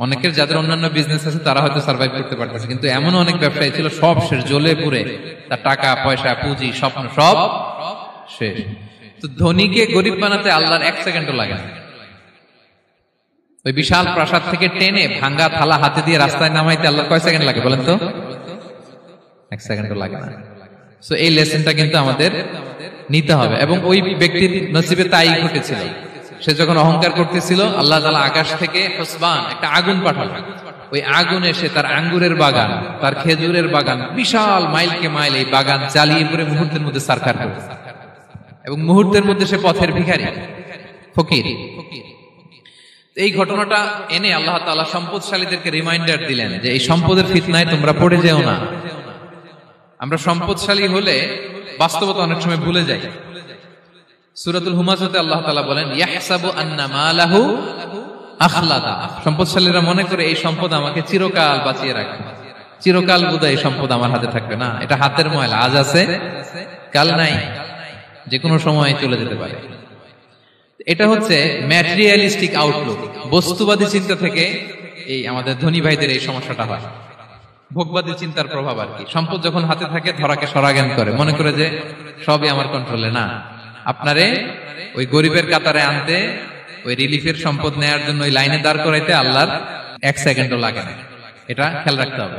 অনেকের যাদের অন্যান্য বিজনেস আছে তারা হয়তো সার্ভাইভ করতে পারতেছে, কিন্তু এমন অনেক ব্যবসায়ী ছিল সব শেষ, জ্বলে পুড়ে, তার টাকা পয়সা পুঁজি স্বপ্ন সব শেষ। তো ধনীকে গরিব বানাতে আল্লাহর 1 সেকেন্ডও লাগে না। ওই বিশাল প্রাসাদ থেকে টেনে ভাঙ্গা থালা হাতে দিয়ে রাস্তায় নামাইতে আল্লাহর কয় সেকেন্ড লাগে বলেন তো? 1 সেকেন্ডও লাগে না। সো এই লেসনটা কিন্তু আমাদের নিতে হবে। এবং ওই ব্যক্তির নসিবে তাই ঘটেছিল। সে যখন অহংকার করতেছিল, আল্লাহ তাআলা আকাশ থেকে হুসবান একটা আগুন পাঠালেন। ওই আগুন এসে তার আঙ্গুরের বাগান, তার খেজুরের বাগান, বিশাল মাইলকে মাইল এই বাগান জ্বালিয়ে পুরো মুহূর্তের মধ্যে সারখার করে, এবং মুহূর্তের মধ্যে সে পথের ভিখারি, ফকির। এই ঘটনাটা এনে আল্লাহ তাআলা সম্পদশালীদেরকে রিমাইন্ডার দিলেন যে এই সম্পদের ফিতনায় তোমরা পড়ে যেও না। আমরা সম্পদশালী হলে বাস্তবতা অনেক সময় ভুলে যাই। সূরাতুল হুমাজাতে আল্লাহ তাআলা বলেন ইয়াহসাবু আন্না মালাহু আখলাদা। সম্পদশালীরা মনে করে এই সম্পদ আমাকে চিরকাল বাঁচিয়ে রাখবে, চিরকাল বোধহয় এই সম্পদ আমার হাতে থাকবে। না, এটা হাতের ময়লা, আজ আছে কাল নাই, যে কোনো সময় চলে যেতে পারে। এটা হচ্ছে ম্যাটেরিয়ালিস্টিক আউটলুক, বস্তুবাদী চিন্তা থেকে এই আমাদের ধনী ভাইদের এই সমস্যাটা হয়। ভোগবাদী চিন্তার প্রভাব আর কি। সম্পদ যখন হাতে থাকে ধরাকে সরাজ্ঞান করে, মনে করে যে সবই আমার কন্ট্রোলে। না, আপনারে ওই গরিবের কাতারে আনতে, ওই রিলিফের সম্পদ নেয়ার জন্য ওই লাইনে দাঁড় করাইতে আল্লাহর 1 সেকেন্ডও লাগে না। এটা খেয়াল রাখতে হবে।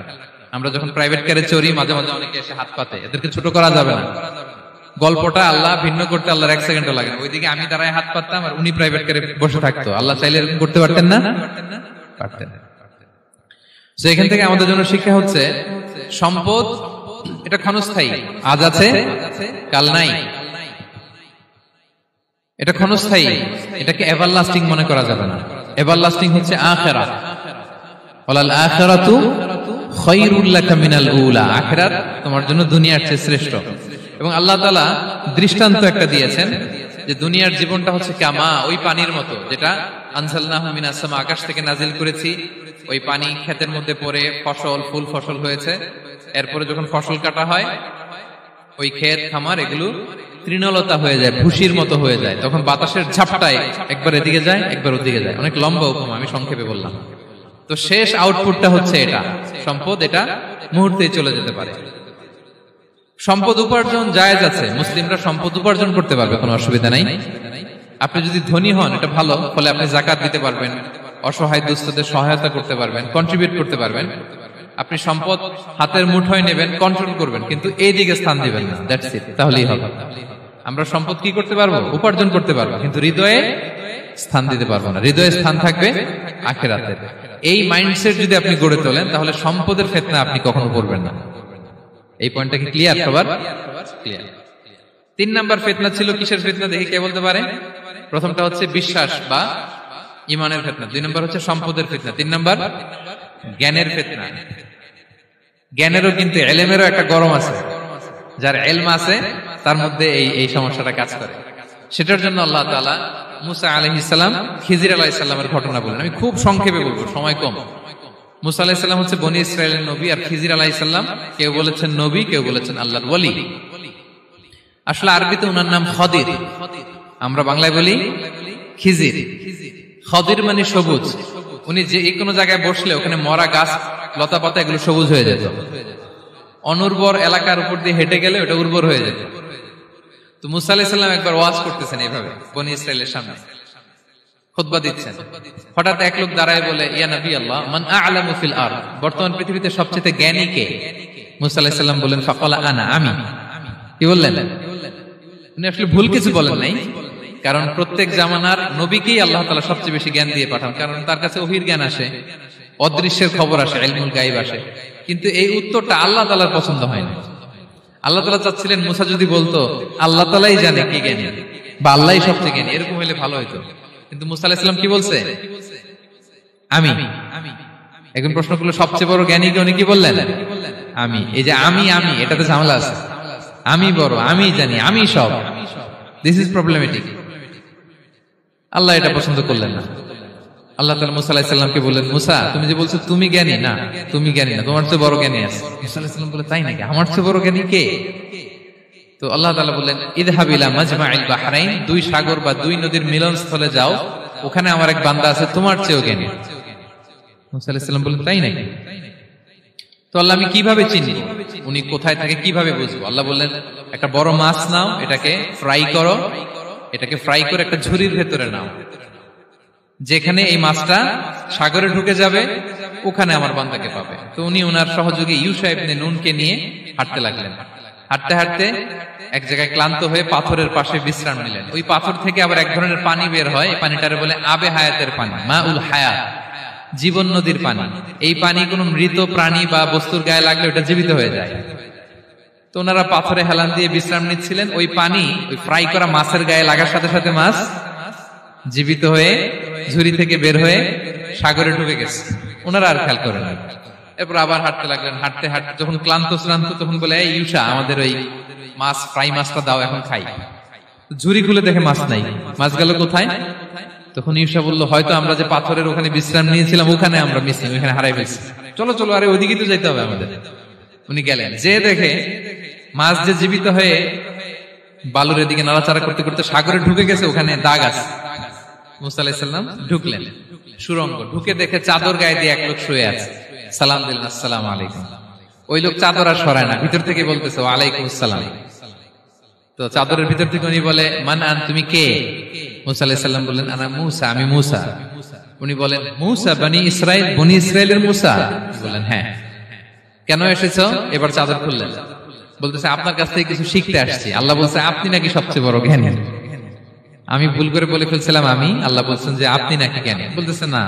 আমরা যখন প্রাইভেট কারে চড়ি, মাঝে মাঝে অনেকে এসে হাত পাতে, এদেরকে ছোট করা যাবে না। গল্পটা আল্লাহ ভিন্ন করতে আল্লাহর 1 সেকেন্ডও লাগে না। ওইদিকে আমি দাঁড়ায় হাত পাততাম আর উনি প্রাইভেট কারে বসে থাকতো। আল্লাহ চাইলে এরকম করতে পারতেন না? পারতেন। তো এখান থেকে আমাদের জন্য শিক্ষা হচ্ছে সম্পদ এটা ক্ষণস্থায়ী, আজ আছে কাল নাই। এটা ক্ষণস্থায়ী, এটাকে এভারলাস্টিং মনে করা যাবে না। এভারলাস্টিং হচ্ছে আখিরাত। ওয়ালাল আখিরাতু খায়রুল লাকা মিনাল উলা। আখিরাত তোমার জন্য দুনিয়ার চেয়ে শ্রেষ্ঠ। এবং আল্লাহ তাআলা দৃষ্টান্ত একটা দিয়েছেন যে দুনিয়ার জীবনটা হচ্ছে কামা, ওই পানির মতো যেটা আনজালনাহু মিনাস সামা, আকাশ থেকে নাজিল করেছি। ওই পানি ক্ষেতের মধ্যে পড়ে ফসল, ফুল ফসল হয়েছে। এরপরে যখন ফসল কাটা হয়, ওই ক্ষেত খামার এগুলো তৃণলতা হয়ে যায়, ভুসির মতো হয়ে যায়। তখন বাতাসের ঝাপটায় একবার এদিকে যায়, একবার ওদিকে যায়। অনেক লম্বা উপমা, আমি সংক্ষেপে বললাম। তো শেষ আউটপুটটা হচ্ছে এটা, সম্পদ এটা মুহূর্তেই চলে যেতে পারে। সম্পদ উপার্জন জায়েজ আছে, মুসলিমরা সম্পদ উপার্জন করতে পারবে, কোনো অসুবিধা নাই। আপনি যদি ধনী হন এটা ভালো, ফলে আপনি যাকাত দিতে পারবেন, অসহায় দুস্থদের সহায়তা করতে পারবেন, কন্ট্রিবিউট করতে পারবেন। আপনি সম্পদ হাতের মুঠোয় নেবেন, কন্ট্রোল করবেন, কিন্তু এই দিকে স্থান দিবেন না। দ্যাটস ইট, তাহলেই হবে। আমরা সম্পদ কি করতে পারবো? উপার্জন করতে পারবো, কিন্তু হৃদয়ে স্থান দিতে পারবো না। হৃদয়ে স্থান থাকবে আখিরাতে। এই মাইন্ডসেট যদি আপনি গড়ে তোলেন তাহলে সম্পদের ফিতনা আপনি কখনো পড়বেন না। এই পয়েন্টটা কি ক্লিয়ার সবার? ক্লিয়ার। 3 নাম্বার ফিতনা ছিল কিসের ফিতনা দেখি কে বলতে পারে? প্রথমটা হচ্ছে বিশ্বাস বা ঈমানের ফিতনা, 2 নাম্বার হচ্ছে সম্পদের ফিতনা, 3 নাম্বার জ্ঞানের ফিতনা। জ্ঞানেরও কিন্তু ইলমেরও একটা গরম আছে, যার ইলম আছে তার মধ্যে এই সমস্যাটা কাজ করে। সেটার জন্য আল্লাহ তাআলা মুসা আলাইহিস সালাম খিজির আলাইহিস সালামের ঘটনা বলেন। আমি খুব সংক্ষেপে বলবো, সময় কম। মুসা আলাইহিস সালাম হচ্ছে বনি ইসরাইলের নবী, আর খিজির আলাইহিস সালাম কেউ বলেছেন নবী, কেউ বলেছেন আল্লাহর ওলি। আসলে আরবিতে উনার নাম খদির, আমরা বাংলায় বলি খিজির। খদির মানে সবুজ। উনি যে কোনো জায়গায় বসলে ওখানে মরা গাছ লতা পাতা এগুলো সবুজ হয়ে যেত, অনুর্বর এলাকার উপর দিয়ে হেঁটে গেলে ওটা উর্বর হয়ে যেত। তো মুসা আলাইহিস সালাম একবার ওয়াজ করতেছেন এইভাবে বনি ইসরাইলের সামনে, খুতবা দিচ্ছেন। হঠাৎ এক লোক দাঁড়ায় বলে, ইয়া নবী আল্লাহ, মান আ'লামু ফিল আরদ, বর্তমান পৃথিবীতে সবচেয়ে জ্ঞানী কে? মুসা আলাইহিস সালাম বলেন, ফাকালা আনা, আমি। কি বললেন? উনি আসলে ভুল কিছু বলেন নাই, কারণ প্রত্যেক জামানার নবীকেই আল্লাহ তাআলা সবচেয়ে বেশি জ্ঞান দিয়ে পাঠান, কারণ তার কাছে ওহীর জ্ঞান আসে, অদৃশ্যের খবর আসে, ইলমুল গায়ব আসে। কিন্তু এই উত্তরটা আল্লাহ তাআলার পছন্দ হয় না। আল্লাহ তাআলা চাচ্ছিলেন মুসা যদি বলতো আল্লাহ তাআলাই জানে কে জ্ঞানী বা আল্লাহই সবচেয়ে জ্ঞানী, এরকম হলে ভালো হতো। কিন্তু মুসা আলাইহিস সালাম কি বলছে? আমি। এখন প্রশ্ন করলো সবচেয়ে বড় জ্ঞানী কে? উনি কি বললেন? আমি। এই যে আমি এটাতে ঝামেলা আছে। আমি বড়, আমি জানি, আমি সব, দিস ইজ প্রবলেমেটিক। আল্লাহ এটা পছন্দ করলেন না। আল্লাহ তাআলা মুসা আলাইহিস সালামকে বললেন, মুসা তুমি যে বলছো তুমি জ্ঞানী, না তুমি জ্ঞানী না, তোমার চেয়ে বড় জ্ঞানী আছে। মুসা আলাইহিস সালাম বলে, তাই নাকি? আমার চেয়ে বড় জ্ঞানী কে? তো আল্লাহ তাআলা বললেন, ইযহাব ইলা মাজমাইল বাহরাইন, 2 সাগর বা 2 নদীর মিলনস্থলে যাও, ওখানে আমার এক বান্দা আছে তোমার চেয়েও জ্ঞানী। মুসা আলাইহিস সালাম বললেন, তাই নাকি? তো আল্লাহ, আমি কিভাবে চিনব উনি কোথায় থাকে, কিভাবে বুঝবো? আল্লাহ বললেন, একটা বড় মাছ নাও, এটাকে ফ্রাই করো, এটাকে ফ্রাই করে একটা ঝুড়ির ভেতরে নাও, যেখানে এই মাছটা সাগরে ঢুকে যাবে ওখানে আমার বান্দাকে পাবে। তো উনি ওনার সহযোগী ইউশা ইবনে নুনকে নিয়ে হাঁটতে লাগলেন। হাঁটতে হাঁটতে এক জায়গায় ক্লান্ত হয়ে পাথরের পাশে বিশ্রাম নিলেন। ওই পাথর থেকে আবার এক ধরনের পানি বের হয়, এই পানিটারে বলে আবে হায়াতের পানি, মাউল হায়াত, জীবন নদীর পানি। এই পানি কোনো মৃত প্রাণী বা বস্তুর গায়ে লাগলে ওটা জীবিত হয়ে যায়। তো ওনারা পাথরে হেলান দিয়ে বিশ্রাম নিচ্ছিলেন। ওই পানি ওই ফ্রাই করা মাছের গায়ে লাগার সাথে সাথে মাছ জীবিত হয়ে ঝুড়ি থেকে বের হয়ে সাগরে ঢুকে গেছে। ওনারা আর খেয়াল করেন না। এরপর আবার হাঁটতে লাগলেন। হাঁটতে হাঁটতে যখন ক্লান্ত তখন বলে, এই ইউশা, আমাদের ওই মাছ ফ্রাই মাছটা দাও, এখন খাই। ঝুড়ি খুলে দেখে মাছ নাই। মাছ গেল কোথায়? তখন ইউশা বলল, হয়তো আমরা যে পাথরের ওখানে বিশ্রাম নিয়েছিলাম ওখানে আমরা মিসিং, ওখানে হারাই ফেলছি। চলো চলো, আরে ওইদিকে তো যেতে হবে আমাদের। উনি গেলেন, যে দেখে মাছ যে জীবিত হয়ে বালুর দিকে নাড়াচাড়া করতে করতে সাগরে ঢুকে গেছে, ওখানে দাগ আছে। মুসা আলাইহিস সালাম ঢুকলেন সুরঙ্গ, ঢুকে দেখে চাদর গায়ে দিয়ে এক লোক শুয়ে আছে। সালাম দিলেন, আসসালামু আলাইকুম। ওই লোক চাদর আর সরায় না, ভিতর থেকে বলতেছে, ওয়ালাইকুম আসসালাম। তো চাদরের ভিতর থেকে উনি বলে, মান আন, তুমি কে? মুসা আলাইহিস সালাম বললেন, আনা মুসা, আমি মুসা। উনি বলেন, মুসা বনি ইসরাইল, বনি ইসরাইলের মুসা? বলেন, হ্যাঁ। কেন এসেছো? এবার চাদর খুললেন। বলতেছে, আপনার কাছ থেকে কিছু শিখতে আসছি। আল্লাহ বলছে, আপনি নাকি সবচেয়ে বড় জ্ঞানী। আমি ভুল করে বলে ফেলছিলাম আমি। আল্লাহ বলছেন যে আপনি নাকি জ্ঞানী। বলতেছে, না,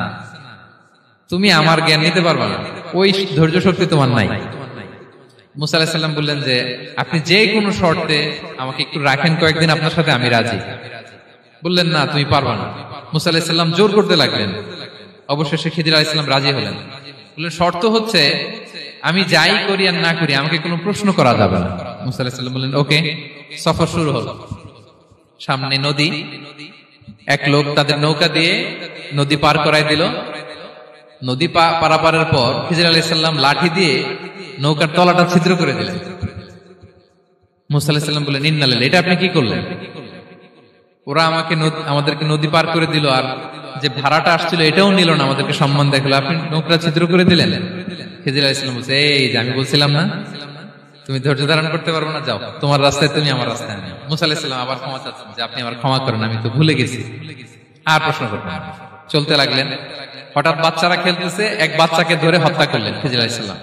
তুমি আমার জ্ঞান নিতে পারবে না, ওই ধৈর্য শক্তি তোমার নাই। মুসা আলাইহিস সালাম বললেন যে, আপনি যে কোনো শর্তে আমাকে একটু রাখেন কয়েকদিন আপনার সাথে, আমি রাজি। বললেন, না, তুমি পারবে না। মুসা আলাইহিস সালাম জোর করতে লাগলেন। অবশেষে খিজির আলাইহিস সালাম রাজি হলেন। বললেন, শর্ত হচ্ছে আমি যাই করি আর না করি আমাকে কোনো প্রশ্ন করা যাবে না। মুসা আলাইহিস সালাম বললেন, ওকে। সফর শুরু হলো। সামনে নদী, এক লোক তাদের নৌকা দিয়ে নদী পার করাই দিল। নদী পারাপারের পর খিজির আলাইহিস সালাম লাঠি দিয়ে নৌকার তলাটা ছিদ্র করে দিলেন। মুসা আলাইহিস সালাম বললেন, ইন্না লিল্লাহি, এটা আপনি কি করলেন? ওরা আমাদেরকে নদী পার করে দিল, আর যে ভাড়াটা আসছিল এটাও নিল না, আমাদেরকে সম্মান দেখালো, আপনি নৌকা ছিদ্র করে দিলেন। খিজির আলাইহিস সালাম বলছে, এই যে আমি বলছিলাম না তুমি ধৈর্য ধারণ করতে পারবো না, যাও তোমার রাস্তায় তুমি, আমার রাস্তায় নেই। মুসা আলাইহিস সালাম আবার ক্ষমা চাচ্ছেন যে, আপনি আমার ক্ষমা করেন, আমি তো ভুলে গেছি, আর প্রশ্ন করবেন না। চলতে লাগলেন। হঠাৎ বাচ্চারা খেলতেছে, এক বাচ্চাকে ধরে হত্যা করলেন খিজির আলাইহিস সালাম।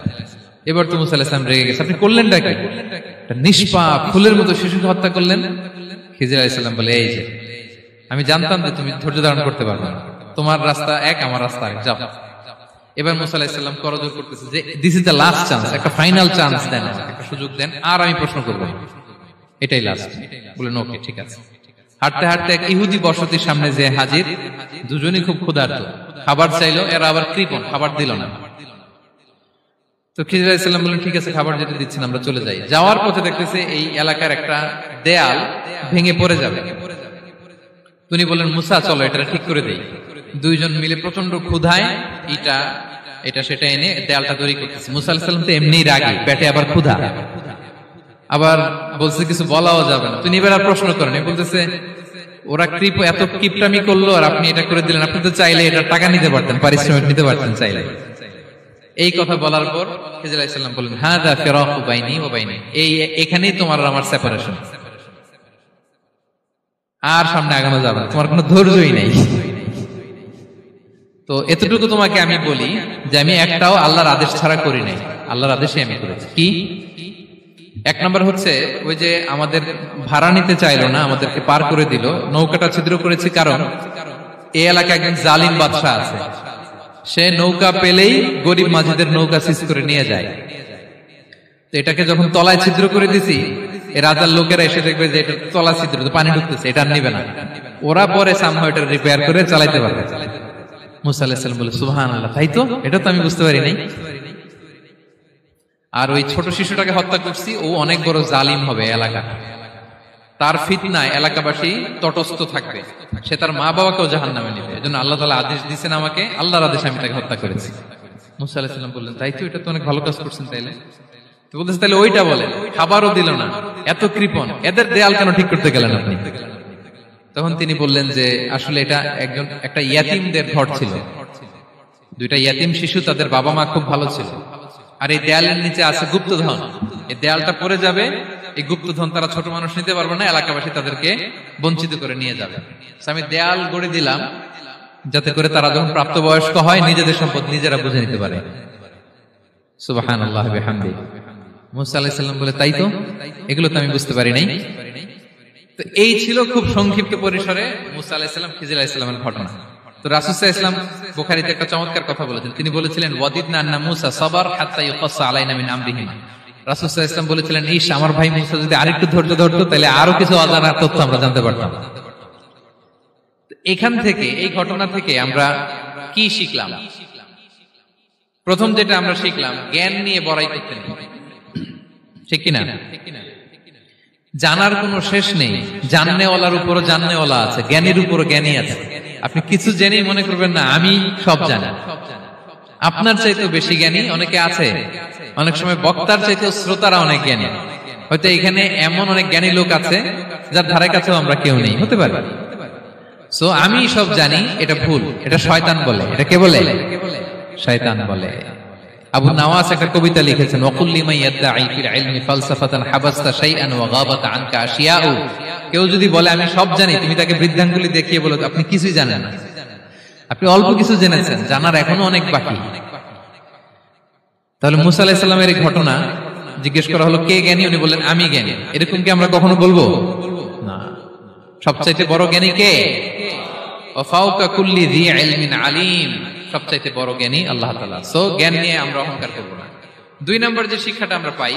এবার তো মুসা আলাইহিস সালাম রেগে গেছে, আপনি করলেনটা কি? নিষ্পাপ ফুলের মতো শিশুকে হত্যা করলেন। খিজির আলাইহিস সালাম বলে, এই যে আমি জানতাম যে তুমি ধৈর্য ধারণ করতে পারবে না, তোমার রাস্তা এক, আমার রাস্তা এক, যাও। এবার মুসা আলাইহিস সালাম করজোর করতেছে যে this is the last chance, একটা ফাইনাল চান্স দেন, একটা সুযোগ দেন, আর আমি প্রশ্ন করব না, এটাই লাস্ট। বললেন ওকে ঠিক আছে। হাঁটতে হাঁটতে এক ইহুদি বসতির সামনে যে হাজির, দুজনই খুব ক্ষুধার্ত, খাবার চাইলো, এরা আবার কৃপণ, খাবার দিল না। তো খিজির আলাইহিস সালাম বললেন ঠিক আছে, খাবার যেটা দিচ্ছেন আমরা চলে যাই। যাওয়ার পথে দেখতেছে এই এলাকার একটা দেয়াল ভেঙে পড়ে যাবে। তিনি বললেন মুসা চলো এটা ঠিক করে দেই। দুইজন মিলে প্রচন্ড ক্ষুধায় এটা সেটা এনে দেয়ালটা তৈরি করতেছে। মুসা আলাইহিস সালাম তো এমনিই রাগী, পেটে আবার ক্ষুধা, আবার বলছে কিছু বলাও যাবে না। তিনি এবার আর প্রশ্ন করেন, বলতেছে ওরা এত কিপটামি করলো আর আপনি এটা করে দিলেন, আপনি তো চাইলে এটা টাকা নিতে পারতেন, পারিশ্রমিক নিতে পারতেন চাইলে। এই কথা বলার পর খিজির আলাইহিস সালাম বললেন হাযা ফিরাকু বাইনি ওয়া বাইনি, এখানেই তোমার আর আমার সেপারেশন, আর সামনে আগানো যাবে না, তোমার কোনো ধৈর্যই নেই। তো এতটুকু তোমাকে আমি বলি যে আমি একটাও আল্লাহর আদেশ ছাড়া করি নাই, আল্লাহর আদেশে আমি করেছি। কি? এক নম্বর হচ্ছে ওই যে আমাদের ভাড়া নিতে চাইলো না, আমাদেরকে পার করে দিল, নৌকাটা ছিদ্র করেছি কারণ এই এলাকায় একজন জালিম বাদশা আছে, সে নৌকা পেলেই গরিব মাঝিদের নৌকা সিজ করে নিয়ে যায়। তো এটাকে যখন তলায় ছিদ্র করে দিছি, এই রাজার লোকেরা এসে দেখবে যে এটা তলা ছিদ্র, পানি ঢুকতেছে, এটা নিবে না, ওরা পরে সামহাও এটা রিপেয়ার করে চালাইতে পারবে। মুসা আলাইহিস সালাম বলে সুবহানাল্লাহ, তাই তো, এটা তো আমি বুঝতে পারি নাই। আর ওই ছোট শিশুটাকে হত্যা করছি, ও অনেক বড় জালিম হবে এলাকা, তার ফিতনায় এলাকাবাসী তটস্থ থাকবে, সে তার মা বাবাকেও জাহান্নামে নেবে, এজন্য আল্লাহ তাআলা আদেশ দিয়েছেন আমাকে, আল্লাহর আদেশে আমি তাকে হত্যা করেছি। মুসা আলাইহিস সালাম বললেন তাই তো, এটা তো অনেক ভালো কাজ করছেন তাইলে। তো বলতেছে তাহলে ওইটা বলেন, খাবারও দিল না, এত কৃপণ, এদের দেয়াল কেন ঠিক করতে গেলেন আপনি? তখন তিনি বললেন যে আসলে এটা একটা ইয়াতিমদের ঘর ছিল, দুইটা ইয়াতিম শিশু, তাদের বাবা মা খুব ভালো ছিল, আর এই দেয়ালের নিচে আছে গুপ্তধন, এই দেয়ালটা পড়ে যাবে, এই গুপ্তধন তারা ছোট মানুষ নিতে পারবে না, এলাকাবাসী তাদেরকে বঞ্চিত করে নিয়ে যাবে। আমি দেয়াল গড়ে দিলাম যাতে করে তারা যখন প্রাপ্তবয়স্ক হয় নিজেদের সম্পদ নিজেরা বুঝে নিতে পারে। সুবহানাল্লাহ বিহামদিহি। মুসা আলাইহিস সালাম বলে তাই তো, এগুলো তো আমি বুঝতে পারি নাই। তো এই ছিল খুব সংক্ষিপ্ত পরিসরে মুসা আলাইহিস সালাম খিজির আলাইহিস সালামের ঘটনা। তো রাসূল সাল্লাল্লাহু আলাইহি ওয়াসাল্লাম বুখারীতে একটা চমৎকার কথা বলেছেন, তিনি বলেছিলেন ওয়াদিদনা আন্না মুসা সাবার হাত্তা ইউকাসসা আলাইনা মিন আমরিহিম। রাসূল সাল্লাল্লাহু আলাইহি ওয়াসাল্লাম বলেছিলেন ইস, আমার ভাই মুসা যদি আরেকটু ধৈর্য ধরতো তাহলে আরো কিছু অজানা তথ্য আমরা জানতে পারতাম। এখান থেকে, এই ঘটনা থেকে আমরা কি শিখলাম? প্রথম যেটা আমরা শিখলাম, জ্ঞান নিয়ে বড়াই করতে নেই, ঠিক কিনা? জানার কোনো শেষ নেই, জাননেওয়ালার উপরও জাননেওয়ালা আছে, জ্ঞানীর উপরও জ্ঞানী আছে। আপনি কিছু জেনেই মনে করবেন না আমি সব জানি, আপনার চাইতেও বেশি জ্ঞানী অনেকে আছে। অনেক সময় বক্তার চাইতেও শ্রোতারা অনেক জ্ঞানী, হয়তো এখানে এমন অনেক জ্ঞানী লোক আছে যার ধারে কাছেও আমরা কেউ নেই, হতে পারে। সো আমি সব জানি, এটা ভুল, এটা শয়তান বলে। এটা কে বলে? শয়তান বলে। আবু নাওয়াস একটা কবিতা লিখেছেন, ওয়াকুল লিমান ইয়াদঈ ফিল ইলমি ফালসাফাতান হাবাসতা শাইআন ওয়া গাবাত আনকা আশিয়াউ। কেউ যদি বলে আমি সব জানি, তুমি তাকে বৃদ্ধাঙ্গুলি দেখিয়ে বলো আপনি কিছুই জানেন না, আপনি অল্প কিছু জেনেছেন, জানার এখনো অনেক বাকি। তাহলে মুসা আলাইহিস সালামের এই ঘটনা জিজ্ঞেস করা হলো কে জ্ঞানী, উনি বললেন আমি জ্ঞানী। এরকম কি আমরা কখনো বলবো? না। সবচাইতে বড় জ্ঞানী কে? ওয়া ফাওকা কুল্লি যী ইলমিন আলিম। সবচাইতে বড় জ্ঞানী আল্লাহ তাআলা। সো জ্ঞান নিয়ে আমরা অহংকার করব না। দুই নম্বর যে শিক্ষাটা আমরা পাই,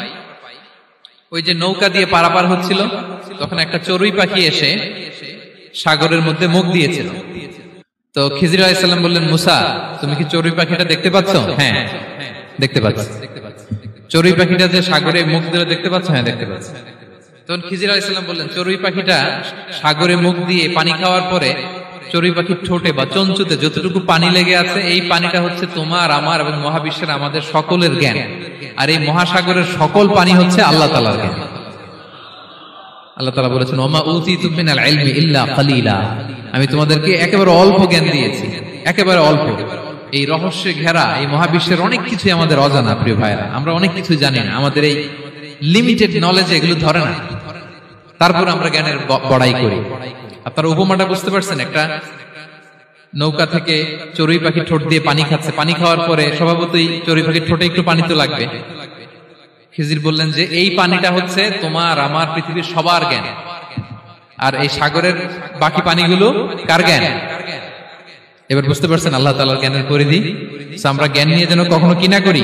ওই যে নৌকা দিয়ে পারাপার হচ্ছিল, তখন একটা চড়ুই পাখি এসে সাগরের মধ্যে মুখ দিয়েছিল। তো খিজির আলাইহিস সালাম বললেন মুসা, তুমি কি চড়ুই পাখিটা দেখতে পাচ্ছ? হ্যাঁ দেখতে পাচ্ছি। চড়ুই পাখিটা যে সাগরে মুখ দিলে দেখতে পাচ্ছ? হ্যাঁ দেখতে পাচ্ছি। তখন খিজির আলাইহিস সালাম বললেন চড়ুই পাখিটা সাগরে মুখ দিয়ে পানি খাওয়ার পরে চড়ুই পাখির ঠোঁটে বা চঞ্চুতে যতটুকু পানি লেগে আছে, এই পানিটা হচ্ছে তোমার, আমার এবং মহাবিশ্বের আমাদের সকলের জ্ঞান। আর এই মহাসাগরের সকল পানি হচ্ছে আল্লাহ তাআলার জ্ঞান। আল্লাহ তাআলা বলেছেন ওমা উতিতু মিনাল ইলমি ইল্লা কালিলা, আমি তোমাদেরকে একেবারে অল্প জ্ঞান দিয়েছি, একেবারে অল্প। এই রহস্যে ঘেরা এই মহাবিশ্বের অনেক কিছুই আমাদের অজানা। প্রিয় ভাইরা, আমরা অনেক কিছু জানি না, আমাদের এই লিমিটেড নলেজে এগুলো ধরে না, তারপর আমরা জ্ঞানের বড়াই করি। আপনারা উপমাটা বুঝতে পারছেন? একটা নৌকা থেকে চড়ুই পাখি ঠোঁট দিয়ে পানি খাচ্ছে, পানি খাওয়ার পরে স্বভাবতই চড়ুই পাখির ঠোঁটে একটু পানি তো লাগবে। খিজির বললেন যে এই পানিটা হচ্ছে তোমার, আমার, পৃথিবীর সবার জ্ঞান, আর এই সাগরের বাকি পানিগুলো কার জ্ঞান? এবার বুঝতে পারছেন আল্লাহ তাআলার জ্ঞানের পরিধি। আমরা জ্ঞান নিয়ে যেন কখনো কি না করি,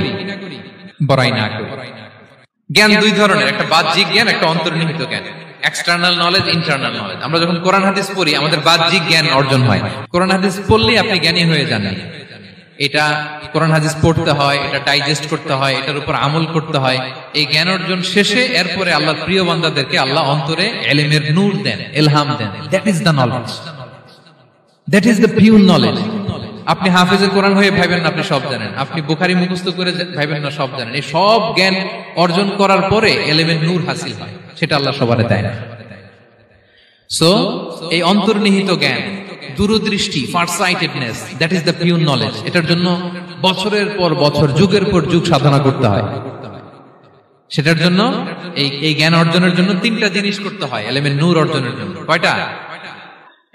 বড়াই না করি। জ্ঞান দুই ধরনের, একটা বাহ্যিক জ্ঞান, একটা অন্তর্নিহিত জ্ঞান। External knowledge, internal knowledge. আমরা যখন কোরআন হাদিস পড়ি আমাদের বাহ্যিক জ্ঞান অর্জন হয়। কোরআন হাদিস পড়লেই আপনি জ্ঞানী হয়ে যান। এটা কোরআন হাদিস পড়তে হয়, এটা ডাইজেস্ট করতে হয়, এটার উপর আমল করতে হয়। এই জ্ঞান অর্জন শেষে এরপরে আল্লাহর প্রিয় বান্দাদেরকে আল্লাহ অন্তরে ইলমের নূর দেন, ইলহাম দেন। That is the knowledge, that is the pure knowledge. আপনি হাফেজে কোরআন হয়ে ভাবেন না আপনি সব জানেন, আপনি বুখারী মুখস্থ করে ভাবেন না সব জানেন। এই সব জ্ঞান অর্জন করার পরে ইলমের নূর হাসিল হয়, সেটা আল্লাহ সবারে দেয় না। সো এই অন্তর্নিহিত জ্ঞান, দূরদৃষ্টি, farsightedness, that is the pure knowledge. এটার জন্য বছরের পর বছর, যুগের পর যুগ সাধনা করতে হয়। সেটার জন্য এই জ্ঞান অর্জনের জন্য তিনটা জিনিস করতে হয় ইলমের নূর অর্জনের জন্য। কয়টা?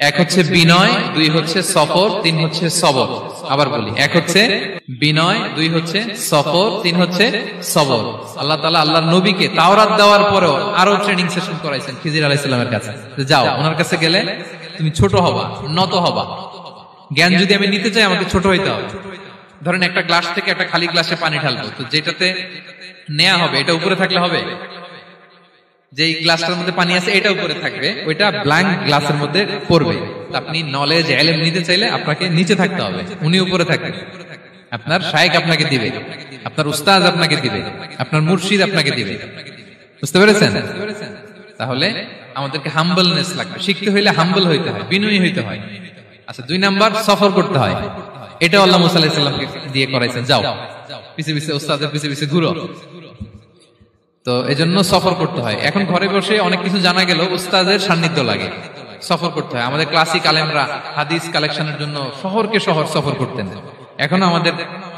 এক হচ্ছে বিনয়, দুই হচ্ছে সফর, তিন হচ্ছে সবর। আবার বলি, এক হচ্ছে বিনয়, দুই হচ্ছে সফর, তিন হচ্ছে সবর। আল্লাহ তাআলা আল্লাহর নবীকে তাওরাত দেওয়ার পরেও আরো ট্রেনিং সেশন করাইছেন খিজির আলাইহিস সালামের কাছে। যাও, ওনার কাছে গেলে তুমি ছোট হবা, নত হবা। জ্ঞান যদি আমি নিতে চাই আমাকে ছোট হইতে হবে। ধরেন একটা গ্লাস থেকে একটা খালি গ্লাসে পানি ঢালবো, তো যেটাতে নেওয়া হবে এটা উপরে থাকলে হবে? যেই গ্লাসটার মধ্যে পানি আছে এটা উপরে থাকবে, ওইটা ব্ল্যাঙ্ক গ্লাসের মধ্যে পড়বে। আপনি নলেজ, ইলম নিতে চাইলে আপনাকে নিচে থাকতে হবে, উনি উপরে থাকবেন। আপনার শায়েখ আপনাকে দিবে, আপনার উস্তাদ আপনাকে দিবে, আপনার মুর্শিদ আপনাকে দিবে। বুঝতে পেরেছেন? তাহলে আমাদেরকে হাম্বলনেস লাগবে। শিখতে হইলে হাম্বল হইতে হয়, বিনয়ী হইতে হয়। আচ্ছা, দুই নাম্বার সফর করতে হয়। এটা আল্লাহ মুসা আলাইহিস সালামকে দিয়ে করাইছেন, যাও পিছে পিছে উস্তাদের পিছে পিছে ঘুরো। তো এজন্য সফর করতে হয়। এখন ঘরে বসে অনেক কিছু জানা গেল, উস্তাদের সান্নিধ্য লাগে, সফর করতে হয়। আমাদের ক্লাসিক আলেমরা হাদিস কালেকশনের জন্য শহরকে শহর সফর করতেন। এখনো আমাদের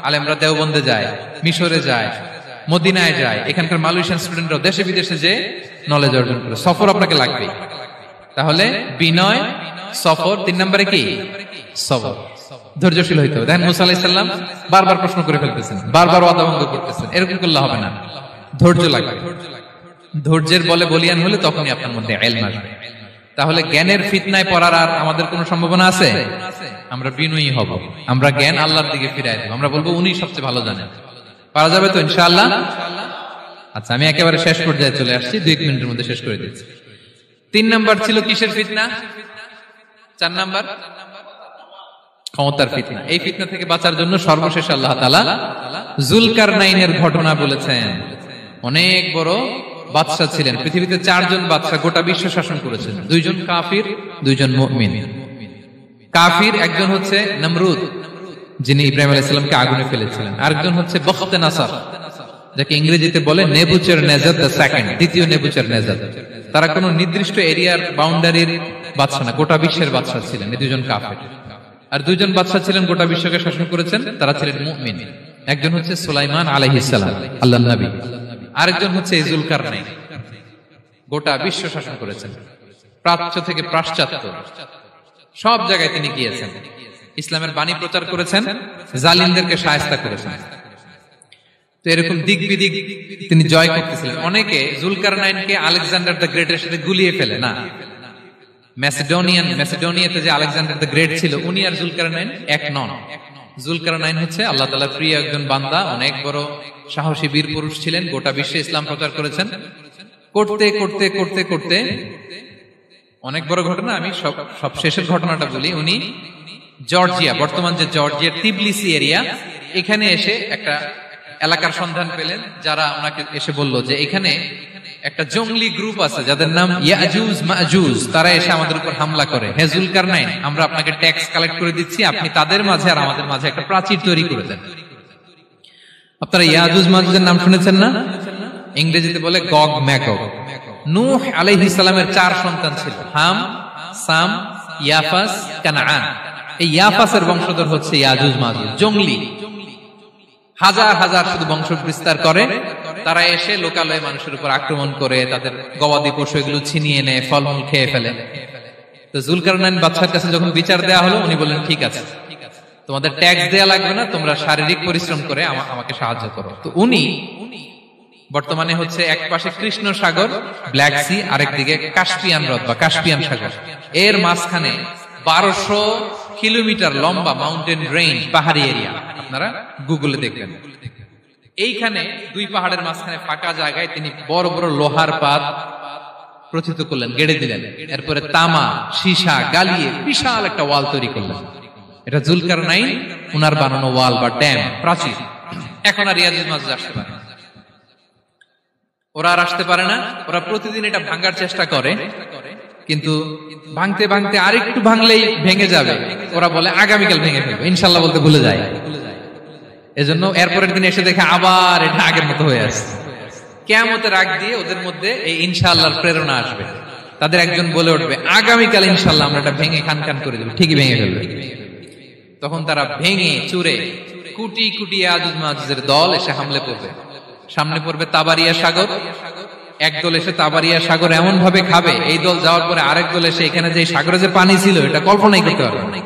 আলেমরা দেওবন্দে যায়, মিশরে যায়, মদিনায় যায়। এখানকার মালয়েশিয়ান স্টুডেন্টরাও দেশে বিদেশে যে নলেজ অর্জন করে। সফর আপনাকে লাগবে। তাহলে বিনয়, সফর, তিন নম্বরে কি? সবর। ধৈর্যশীল হইতে হবে। দেখেন মুসা আলাইহিস সালাম বারবার প্রশ্ন করে ফেলতেছেন, বারবার ওয়াদা ভঙ্গ করতেছেন। এরকম করলে হবে না, ধৈর্য লাগবে। ধৈর্যের বলে বলিয়ান হলে তখনই আপনার মধ্যে ইলম আসবে। তাহলে জ্ঞানের ফিতনায় পড়ার আর আমাদের কোনো সম্ভাবনা আছে? আমরা বিনয়ী হব, আমরা জ্ঞান আল্লাহর দিকে ফিরাই দেব। আমরা বলবো উনি সবচেয়ে ভালো জানেন। পারা যাবে তো ইনশাআল্লাহ? আচ্ছা, আমি একেবারে শেষ পর্যায়ে চলে আসছি, 2 মিনিটের মধ্যে শেষ করে দিচ্ছি। 3 নাম্বার ছিল কিসের ফিতনা? 4 নাম্বার ক্ষমতার ফিতনা। এই ফিতনা থেকে বাঁচার জন্য সর্বশেষ আল্লাহ তাআলা যুলকারনাইনের ঘটনা বলেছেন। অনেক বড় বাদশা ছিলেন। পৃথিবীতে 4 জন বাদশা গোটা বিশ্ব শাসন করেছেন। 2 জন কাফির, 2 জন মুমিন। কাফির একজন হচ্ছে নমরুদ, যিনি ইব্রাহিম আলাইহিস সালামকে আগুনে ফেলেছিলেন। আরেকজন হচ্ছে বখতে নাসার, যাকে ইংরেজিতে বলে নেবুচারনেজার দ্য সেকেন্ড, দ্বিতীয় নেবুচারনেজার। তারা কোনো নির্দিষ্ট এরিয়ার বাউন্ডারির বাদশা না, গোটা বিশ্বের বাদশা ছিলেন। এই 2 জন কাফির। আর 2 জন বাদশা ছিলেন গোটা বিশ্বকে শাসন করেছেন, তারা ছিলেন মুমিন। একজন হচ্ছে সুলাইমান আলাইহিস সালাম, আল্লাহর নবী। আরেকজন হচ্ছে যুলকারনাইন, গোটা বিশ্ব শাসন করেছেন, প্রাচ্য থেকে পাশ্চাত্য সব জায়গায় তিনি গিয়েছেন, ইসলামের বাণী প্রচার করেছেন, জালিমদেরকে শায়েস্তা করেছেন। তো এরকম দিক বিদিক তিনি জয় করতেছিলেন। অনেকে যুলকারনাইনকে আলেকজান্ডার দ্য গ্রেটের সাথে গুলিয়ে ফেলে না। ম্যাসিডোনিয়াতে যে আলেকজান্ডার দ্য গ্রেট ছিল, উনি আর যুলকারনাইন এক নন। যুলকারনাইন হচ্ছে আল্লাহ তাআলার প্রিয় একজন বান্দা, অনেক বড় সাহসী বীর পুরুষ ছিলেন, গোটা বিশ্বে ইসলাম প্রচার করেছেন। করতে করতে করতে করতে অনেক বড় ঘটনা। আমি সব শেষের ঘটনাটা বলি। উনি জর্জিয়া, বর্তমান যে জর্জিয়ার তিবলিসি এরিয়া, এখানে এসে একটা এলাকার সন্ধান পেলেন, যারা ওনাকে এসে বলল যে এখানে একটা জঙ্গলি গ্রুপ আছে যাদের নাম ইয়াজুজ মাজুজ, তারা এসে আমাদের উপর হামলা করে। হে যুলকারনাইন, আমরা আপনাকে ট্যাক্স কালেক্ট করে দিচ্ছি, আপনি তাদের মাঝে আর আমাদের মাঝে একটা প্রাচীর তৈরি করে দেন। আপনারা ইয়াজুজ মাজুজের নাম শুনেছেন না? ইংরেজিতে বলে গগ ম্যাগগ। নূহ আলাইহিস সালামের 4 সন্তান ছিল, হাম, সাম, ইয়াফাস, কানাআন। এই ইয়াফাসের বংশধর হচ্ছে ইয়াজুজ মাজুজ, জঙ্গলি, হাজার হাজার শুধু বংশ বিস্তার করে। তারা এসে লোকালয়ে মানুষের উপর আক্রমণ করে, তাদের গবাদি পশু এগুলো ছিনিয়ে নেয়, ফলমূল খেয়ে ফেলে। তো যুলকারনাইন বাদশার কাছে যখন বিচার দেওয়া হলো, উনি বললেন ঠিক আছে, তোমাদের ট্যাক্স দেয়া লাগবে না, তোমরা শারীরিক পরিশ্রম করে আমাকে সাহায্য করো। তো উনি বর্তমানে হচ্ছে এক পাশে কৃষ্ণ সাগর, ব্ল্যাক সি, আরেকদিকে কাস্পিয়ান হ্রদ বা কাস্পিয়ান সাগর, এর মাঝখানে 1200 কিলোমিটার লম্বা মাউন্টেন রেঞ্জ, পাহাড়ি এরিয়া, আপনারা গুগলে দেখবেন। এইখানে দুই পাহাড়ের মাঝখানে ফাঁকা জায়গায় তিনি বড় বড় লোহার পাত প্রথিত করলেন, গেড়ে দিলেন। এরপরে তামা, সীসা গালিয়ে বিশাল একটা ওয়াল তৈরি করলেন। এটা জুলকারনাইন উনার বানানো ওয়াল বা ড্যাম, প্রাচীর। এখন আর ইয়াজুজ মাজুজ আসতে পারে না, ওরা আর আসতে পারে না। ওরা প্রতিদিন এটা ভাঙার চেষ্টা করে, কিন্তু ভাঙতে ভাঙতে আরেকটু ভাঙলেই ভেঙে যাবে। ওরা বলে আগামীকাল ভেঙে ফেলবে, ইনশাল্লাহ বলতে ভুলে যায়। এজন্য এরপরের দিন এসে দেখে আবার এটা আগের মতো হয়ে আসছে। কিয়ামতের আগ দিয়ে ওদের মধ্যে এই ইনশাআল্লাহর প্রেরণা আসবে। তাদের একজন বলে উঠবে আগামীকাল ইনশাআল্লাহ আমরা এটা ভেঙে খান খান করে দেব, ঠিকই ভেঙে ফেলবে। তখন তারা ভেঙে চুরে কুটি কুটি ইয়াজুজ মাজুজের দল এসে হামলে পড়বে। সামনে পড়বে তাবারিয়া সাগর, একদল এসে তাবারিয়া সাগর এমন ভাবে খাবে, এই দল যাওয়ার পরে আরেক দল এসে এখানে যে সাগরে যে পানি ছিল এটা কল্পনাই করতে পারবে না।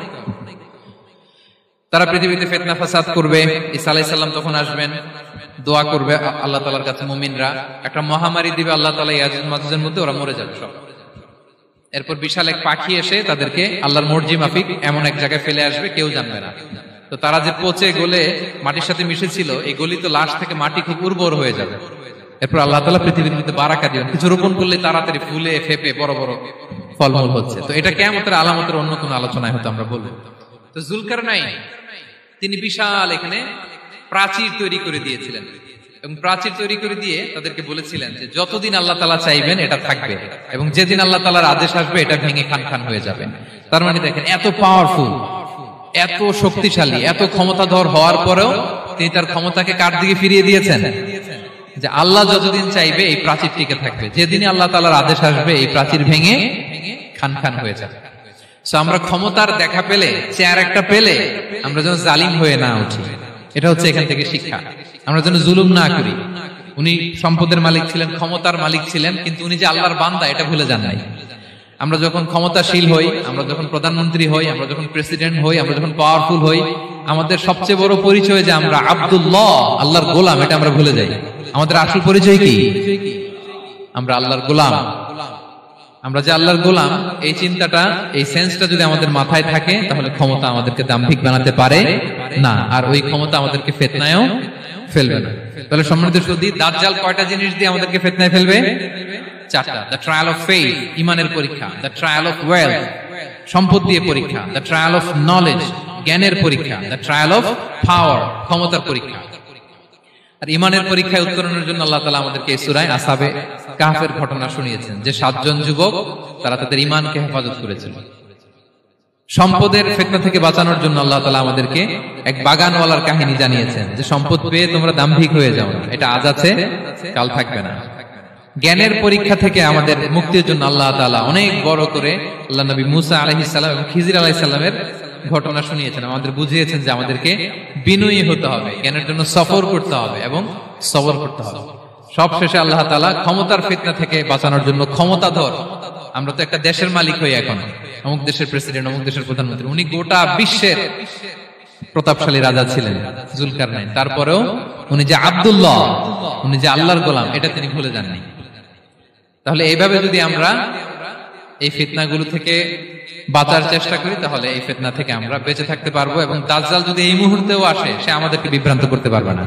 তারা পৃথিবীতে ফিতনা ফাসাদ করবে। ঈসা আলাইহিস সালাম তখন আসবেন, দোয়া করবে আল্লাহ তাআলার কাছে মুমিনরা, একটা মহামারী দিবে আল্লাহ তাআলা ইয়াজুজ মাজুজের মধ্যে, ওরা মরে যাবে সব। এরপর বিশাল এক পাখি এসে তাদেরকে আল্লাহর মর্জি মাফিক এমন এক জায়গায় ফেলে আসবে, কেউ জানবে না। তো তারা যে পচে গলে মাটির সাথে মিশেছিল, এই গলিত লাশ থেকে মাটি খুব উর্বর হয়ে যাবে। এরপর আল্লাহ তাআলা পৃথিবীর মধ্যে বারাকা দিবেন, কিছু রোপণ করলে তাড়াতাড়ি ফুলে ফেপে বড় বড় ফলমূল হচ্ছে। তো এটা কিয়ামতের আলামতের অন্য কোন আলোচনায় হয়তো আমরা বলবো। তো জুলকারনাইন তিনি বিশাল এখানে প্রাচীর তৈরি করে দিয়েছিলেন, এবং প্রাচীর তৈরি করে দিয়ে তাদেরকে বলেছিলেন যে যতদিন আল্লাহ তাআলা চাইবেন এটা থাকবে, এবং যেদিন আল্লাহ তাআলার আদেশ আসবে এটা ভেঙে খান খান হয়ে যাবে। তার মানে দেখেন, এত পাওয়ারফুল, এত শক্তিশালী, এত ক্ষমতাধর হওয়ার পরেও তিনি তার ক্ষমতাকে কার দিকে ফিরিয়ে দিয়েছেন? যে আল্লাহ যতদিন চাইবে এই প্রাচীর টিকে থাকবে, যেদিন আল্লাহ তাআলার আদেশ আসবে এই প্রাচীর ভেঙে খান খান হয়ে যাবে। সো আমরা ক্ষমতার দেখা পেলে, চেয়ার একটা পেলে আমরা যেন জালিম হয়ে না উঠি, এটা হচ্ছে এখান থেকে শিক্ষা। আমরা যেন জুলুম না করি। উনি সম্পদের মালিক ছিলেন, ক্ষমতার মালিক ছিলেন, কিন্তু উনি যে আল্লাহর বান্দা এটা ভুলে যান নাই। আমরা যখন ক্ষমতাশীল হই, আমরা যখন প্রধানমন্ত্রী হই, আমরা যখন প্রেসিডেন্ট হই, আমরা যখন পাওয়ারফুল হই, আমাদের সবচেয়ে বড় পরিচয় যে আমরা আব্দুল্লাহ, আল্লাহর গোলাম, এটা আমরা ভুলে যাই। আমাদের আসল পরিচয় কি? আমরা আল্লাহর গোলাম। আমরা যে আল্লাহর গোলাম, এই চিন্তাটা, এই সেন্সটা যদি আমাদের মাথায় থাকে, তাহলে ক্ষমতা আমাদেরকে দাম্ভিক বানাতে পারে না, আর ওই ক্ষমতা আমাদেরকে ফিতনায়ও ফেলবে না। তাহলে সম্মানিত সুধী, দাজ্জাল কয়টা জিনিস দিয়ে আমাদেরকে ফিতনায় ফেলবে? চারটা। দ্য ট্রায়াল অফ ফেইথ, ইমানের পরীক্ষা; দ্য ট্রায়াল অফ ওয়েলথ, সম্পদ দিয়ে পরীক্ষা; দ্য ট্রায়াল অফ নলেজ, জ্ঞানের পরীক্ষা; দ্য ট্রায়াল অফ পাওয়ার, ক্ষমতার পরীক্ষা। আর ইমানের পরীক্ষায় উত্তরণের জন্য আল্লাহ তাআলা আমাদেরকে এই সূরায় আসহাবে কাহফের ঘটনা শুনিয়েছেন, যে 7 জন যুবক তারা তাদের ইমানকে হেফাজত করেছিল। সম্পদের ফিতনা থেকে বাঁচানোর জন্য আল্লাহ তাআলা আমাদেরকে এক বাগানওয়ালার কাহিনী জানিয়েছেন, যে সম্পদ পেয়ে তোমরা দাম্ভিক হয়ে যাও না, এটা আজ আছে কাল থাকবে না। জ্ঞানের পরীক্ষা থেকে আমাদের মুক্তির জন্য আল্লাহ তাআলা অনেক বড় করে আল্লাহ নবী মুসা আলাইহিস সালাম এবং খিজির আলাইহিস সালামের ঘটনা শুনিয়েছেন, আমাদের বুঝিয়েছেন যে আমাদেরকে বিনয়ী হতে হবে, জ্ঞানের জন্য সফর করতে হবে এবং সবর করতে হবে। সবশেষে আল্লাহ তাআলা ক্ষমতার ফিতনা থেকে বাঁচানোর জন্য ক্ষমতাধর, আমরা তো একটা দেশের মালিক হই এখন, অমুক দেশের প্রেসিডেন্ট, অমুক দেশের প্রধানমন্ত্রী, উনি গোটা বিশ্বের প্রতাপশালী রাজা ছিলেন জুলকারনাইন। তারপরেও উনি যে আব্দুল্লাহ, উনি যে আল্লাহর গোলাম, এটা তিনি ভুলে যাননি। তাহলে এইভাবে যদি আমরা এই ফিতনাগুলো থেকে বাঁচার চেষ্টা করি, তাহলে এই ফিতনা থেকে আমরা বেঁচে থাকতে পারবো, এবং দাজ্জাল যদি এই মুহূর্তেও আসে, সে আমাদেরকে বিভ্রান্ত করতে পারবে না।